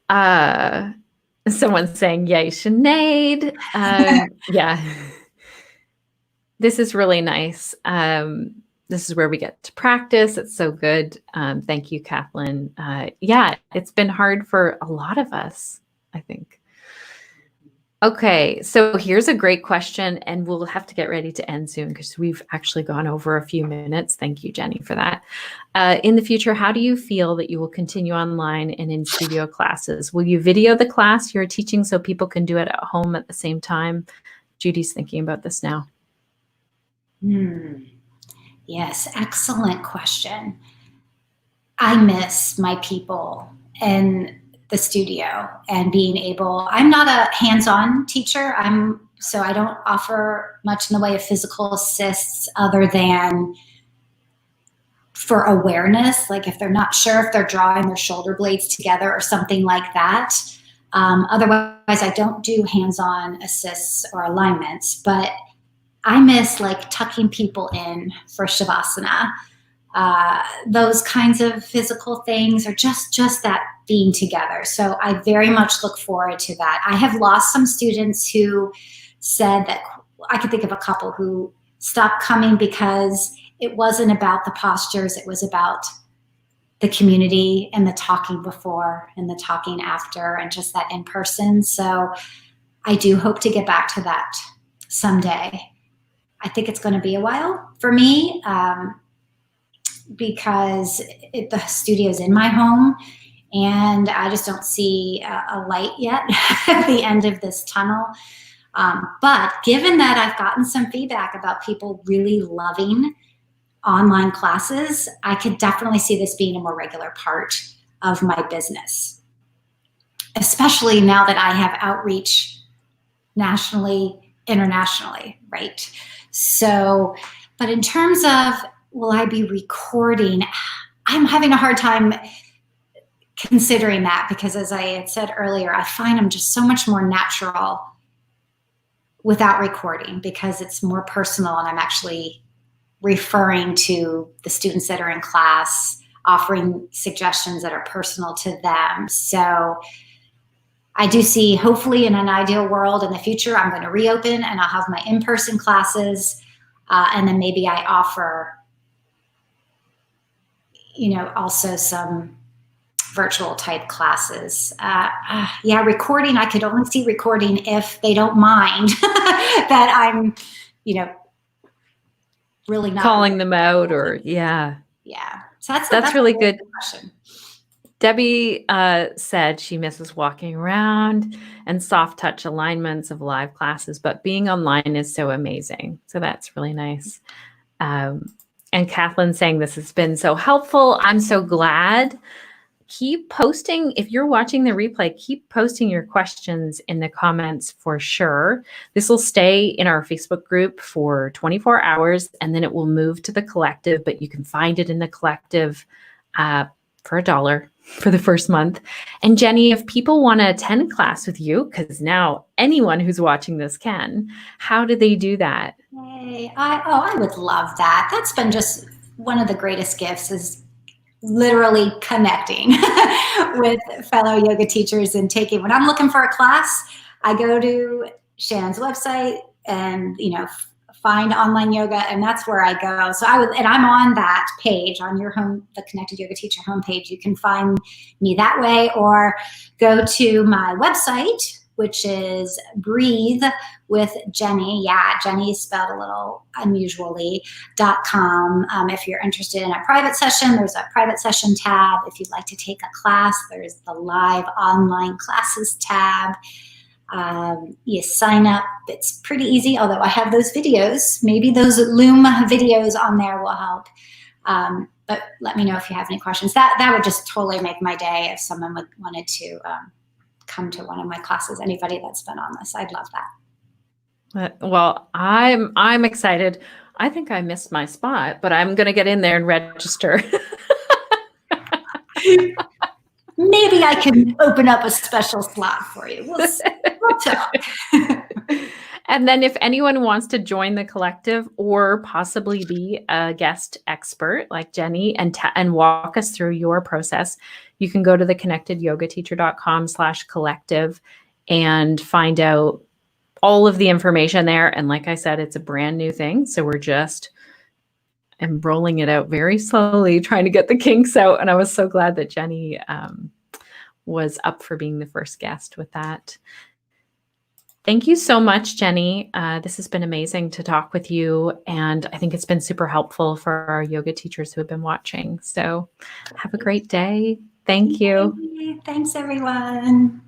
Someone's saying, yay, Sinead. Yeah, this is really nice. This is where we get to practice. It's so good. Thank you, Kathlyn. Yeah, it's been hard for a lot of us, I think. Okay, so here's a great question, and we'll have to get ready to end soon because we've actually gone over a few minutes. Thank you, Jenny, for that. In the future, how do you feel that you will continue online and in studio classes? Will you video the class you're teaching so people can do it at home at the same time? Judy's thinking about this now. Yes, excellent question. I miss my people and the studio and being able, I'm not a hands-on teacher. So I don't offer much in the way of physical assists other than for awareness. Like if they're not sure if they're drawing their shoulder blades together or something like that. Otherwise I don't do hands-on assists or alignments, but I miss like tucking people in for Shavasana. Those kinds of physical things, or just that being together. So I very much look forward to that. I have lost some students who said that, I could think of a couple who stopped coming because it wasn't about the postures, it was about the community and the talking before and the talking after and just that in person. So I do hope to get back to that someday. I think it's going to be a while for me, because the studio's in my home and I just don't see a light yet at the end of this tunnel. But given that I've gotten some feedback about people really loving online classes, I could definitely see this being a more regular part of my business, especially now that I have outreach nationally, internationally, right? So, but in terms of, will I be recording? I'm having a hard time considering that, because as I had said earlier, I find I'm just so much more natural without recording, because it's more personal and I'm actually referring to the students that are in class, offering suggestions that are personal to them. So I do see, hopefully in an ideal world in the future, I'm going to reopen and I'll have my in-person classes, and then maybe I offer, also some virtual type classes. Yeah, recording, I could only see recording if they don't mind that I'm, really not calling them out, or yeah. So that's really good. Question. Debbie said she misses walking around and soft touch alignments of live classes, but being online is so amazing. So that's really nice. And Kathlyn saying this has been so helpful. I'm so glad. Keep posting. If you're watching the replay, keep posting your questions in the comments for sure. This will stay in our Facebook group for 24 hours, and then it will move to the collective, but you can find it in the collective for $1 for the first month. And Jennie, if people want to attend class with you, because now anyone who's watching this can, how do they do that? Hey, I would love that. That's been just one of the greatest gifts, is literally connecting with fellow yoga teachers and taking, when I'm looking for a class, I go to Shannon's website and, find online yoga, and that's where I go. So and I'm on that page on your home, the Connected Yoga Teacher homepage. You can find me that way, or go to my website, which is Breathe with Jennie. Yeah, Jennie is spelled a little unusually, .com. If you're interested in a private session, there's a private session tab. If you'd like to take a class, there's the live online classes tab. You sign up. It's pretty easy, although I have those videos. Maybe those Loom videos on there will help. But let me know if you have any questions. That would just totally make my day if someone wanted to come to one of my classes. Anybody that's been on this, I'd love that. Well, I'm excited. I think I missed my spot, but I'm going to get in there and register. Maybe I can open up a special slot for you. We'll talk. And then if anyone wants to join the collective or possibly be a guest expert like Jennie and walk us through your process, you can go to the connectedyogateacher.com/collective and find out all of the information there. And like I said, it's a brand new thing. So we're just rolling it out very slowly, trying to get the kinks out. And I was so glad that Jennie was up for being the first guest with that. Thank you so much, Jennie. This has been amazing to talk with you. And I think it's been super helpful for our yoga teachers who have been watching. So have a great day. Thank you. Thanks, everyone.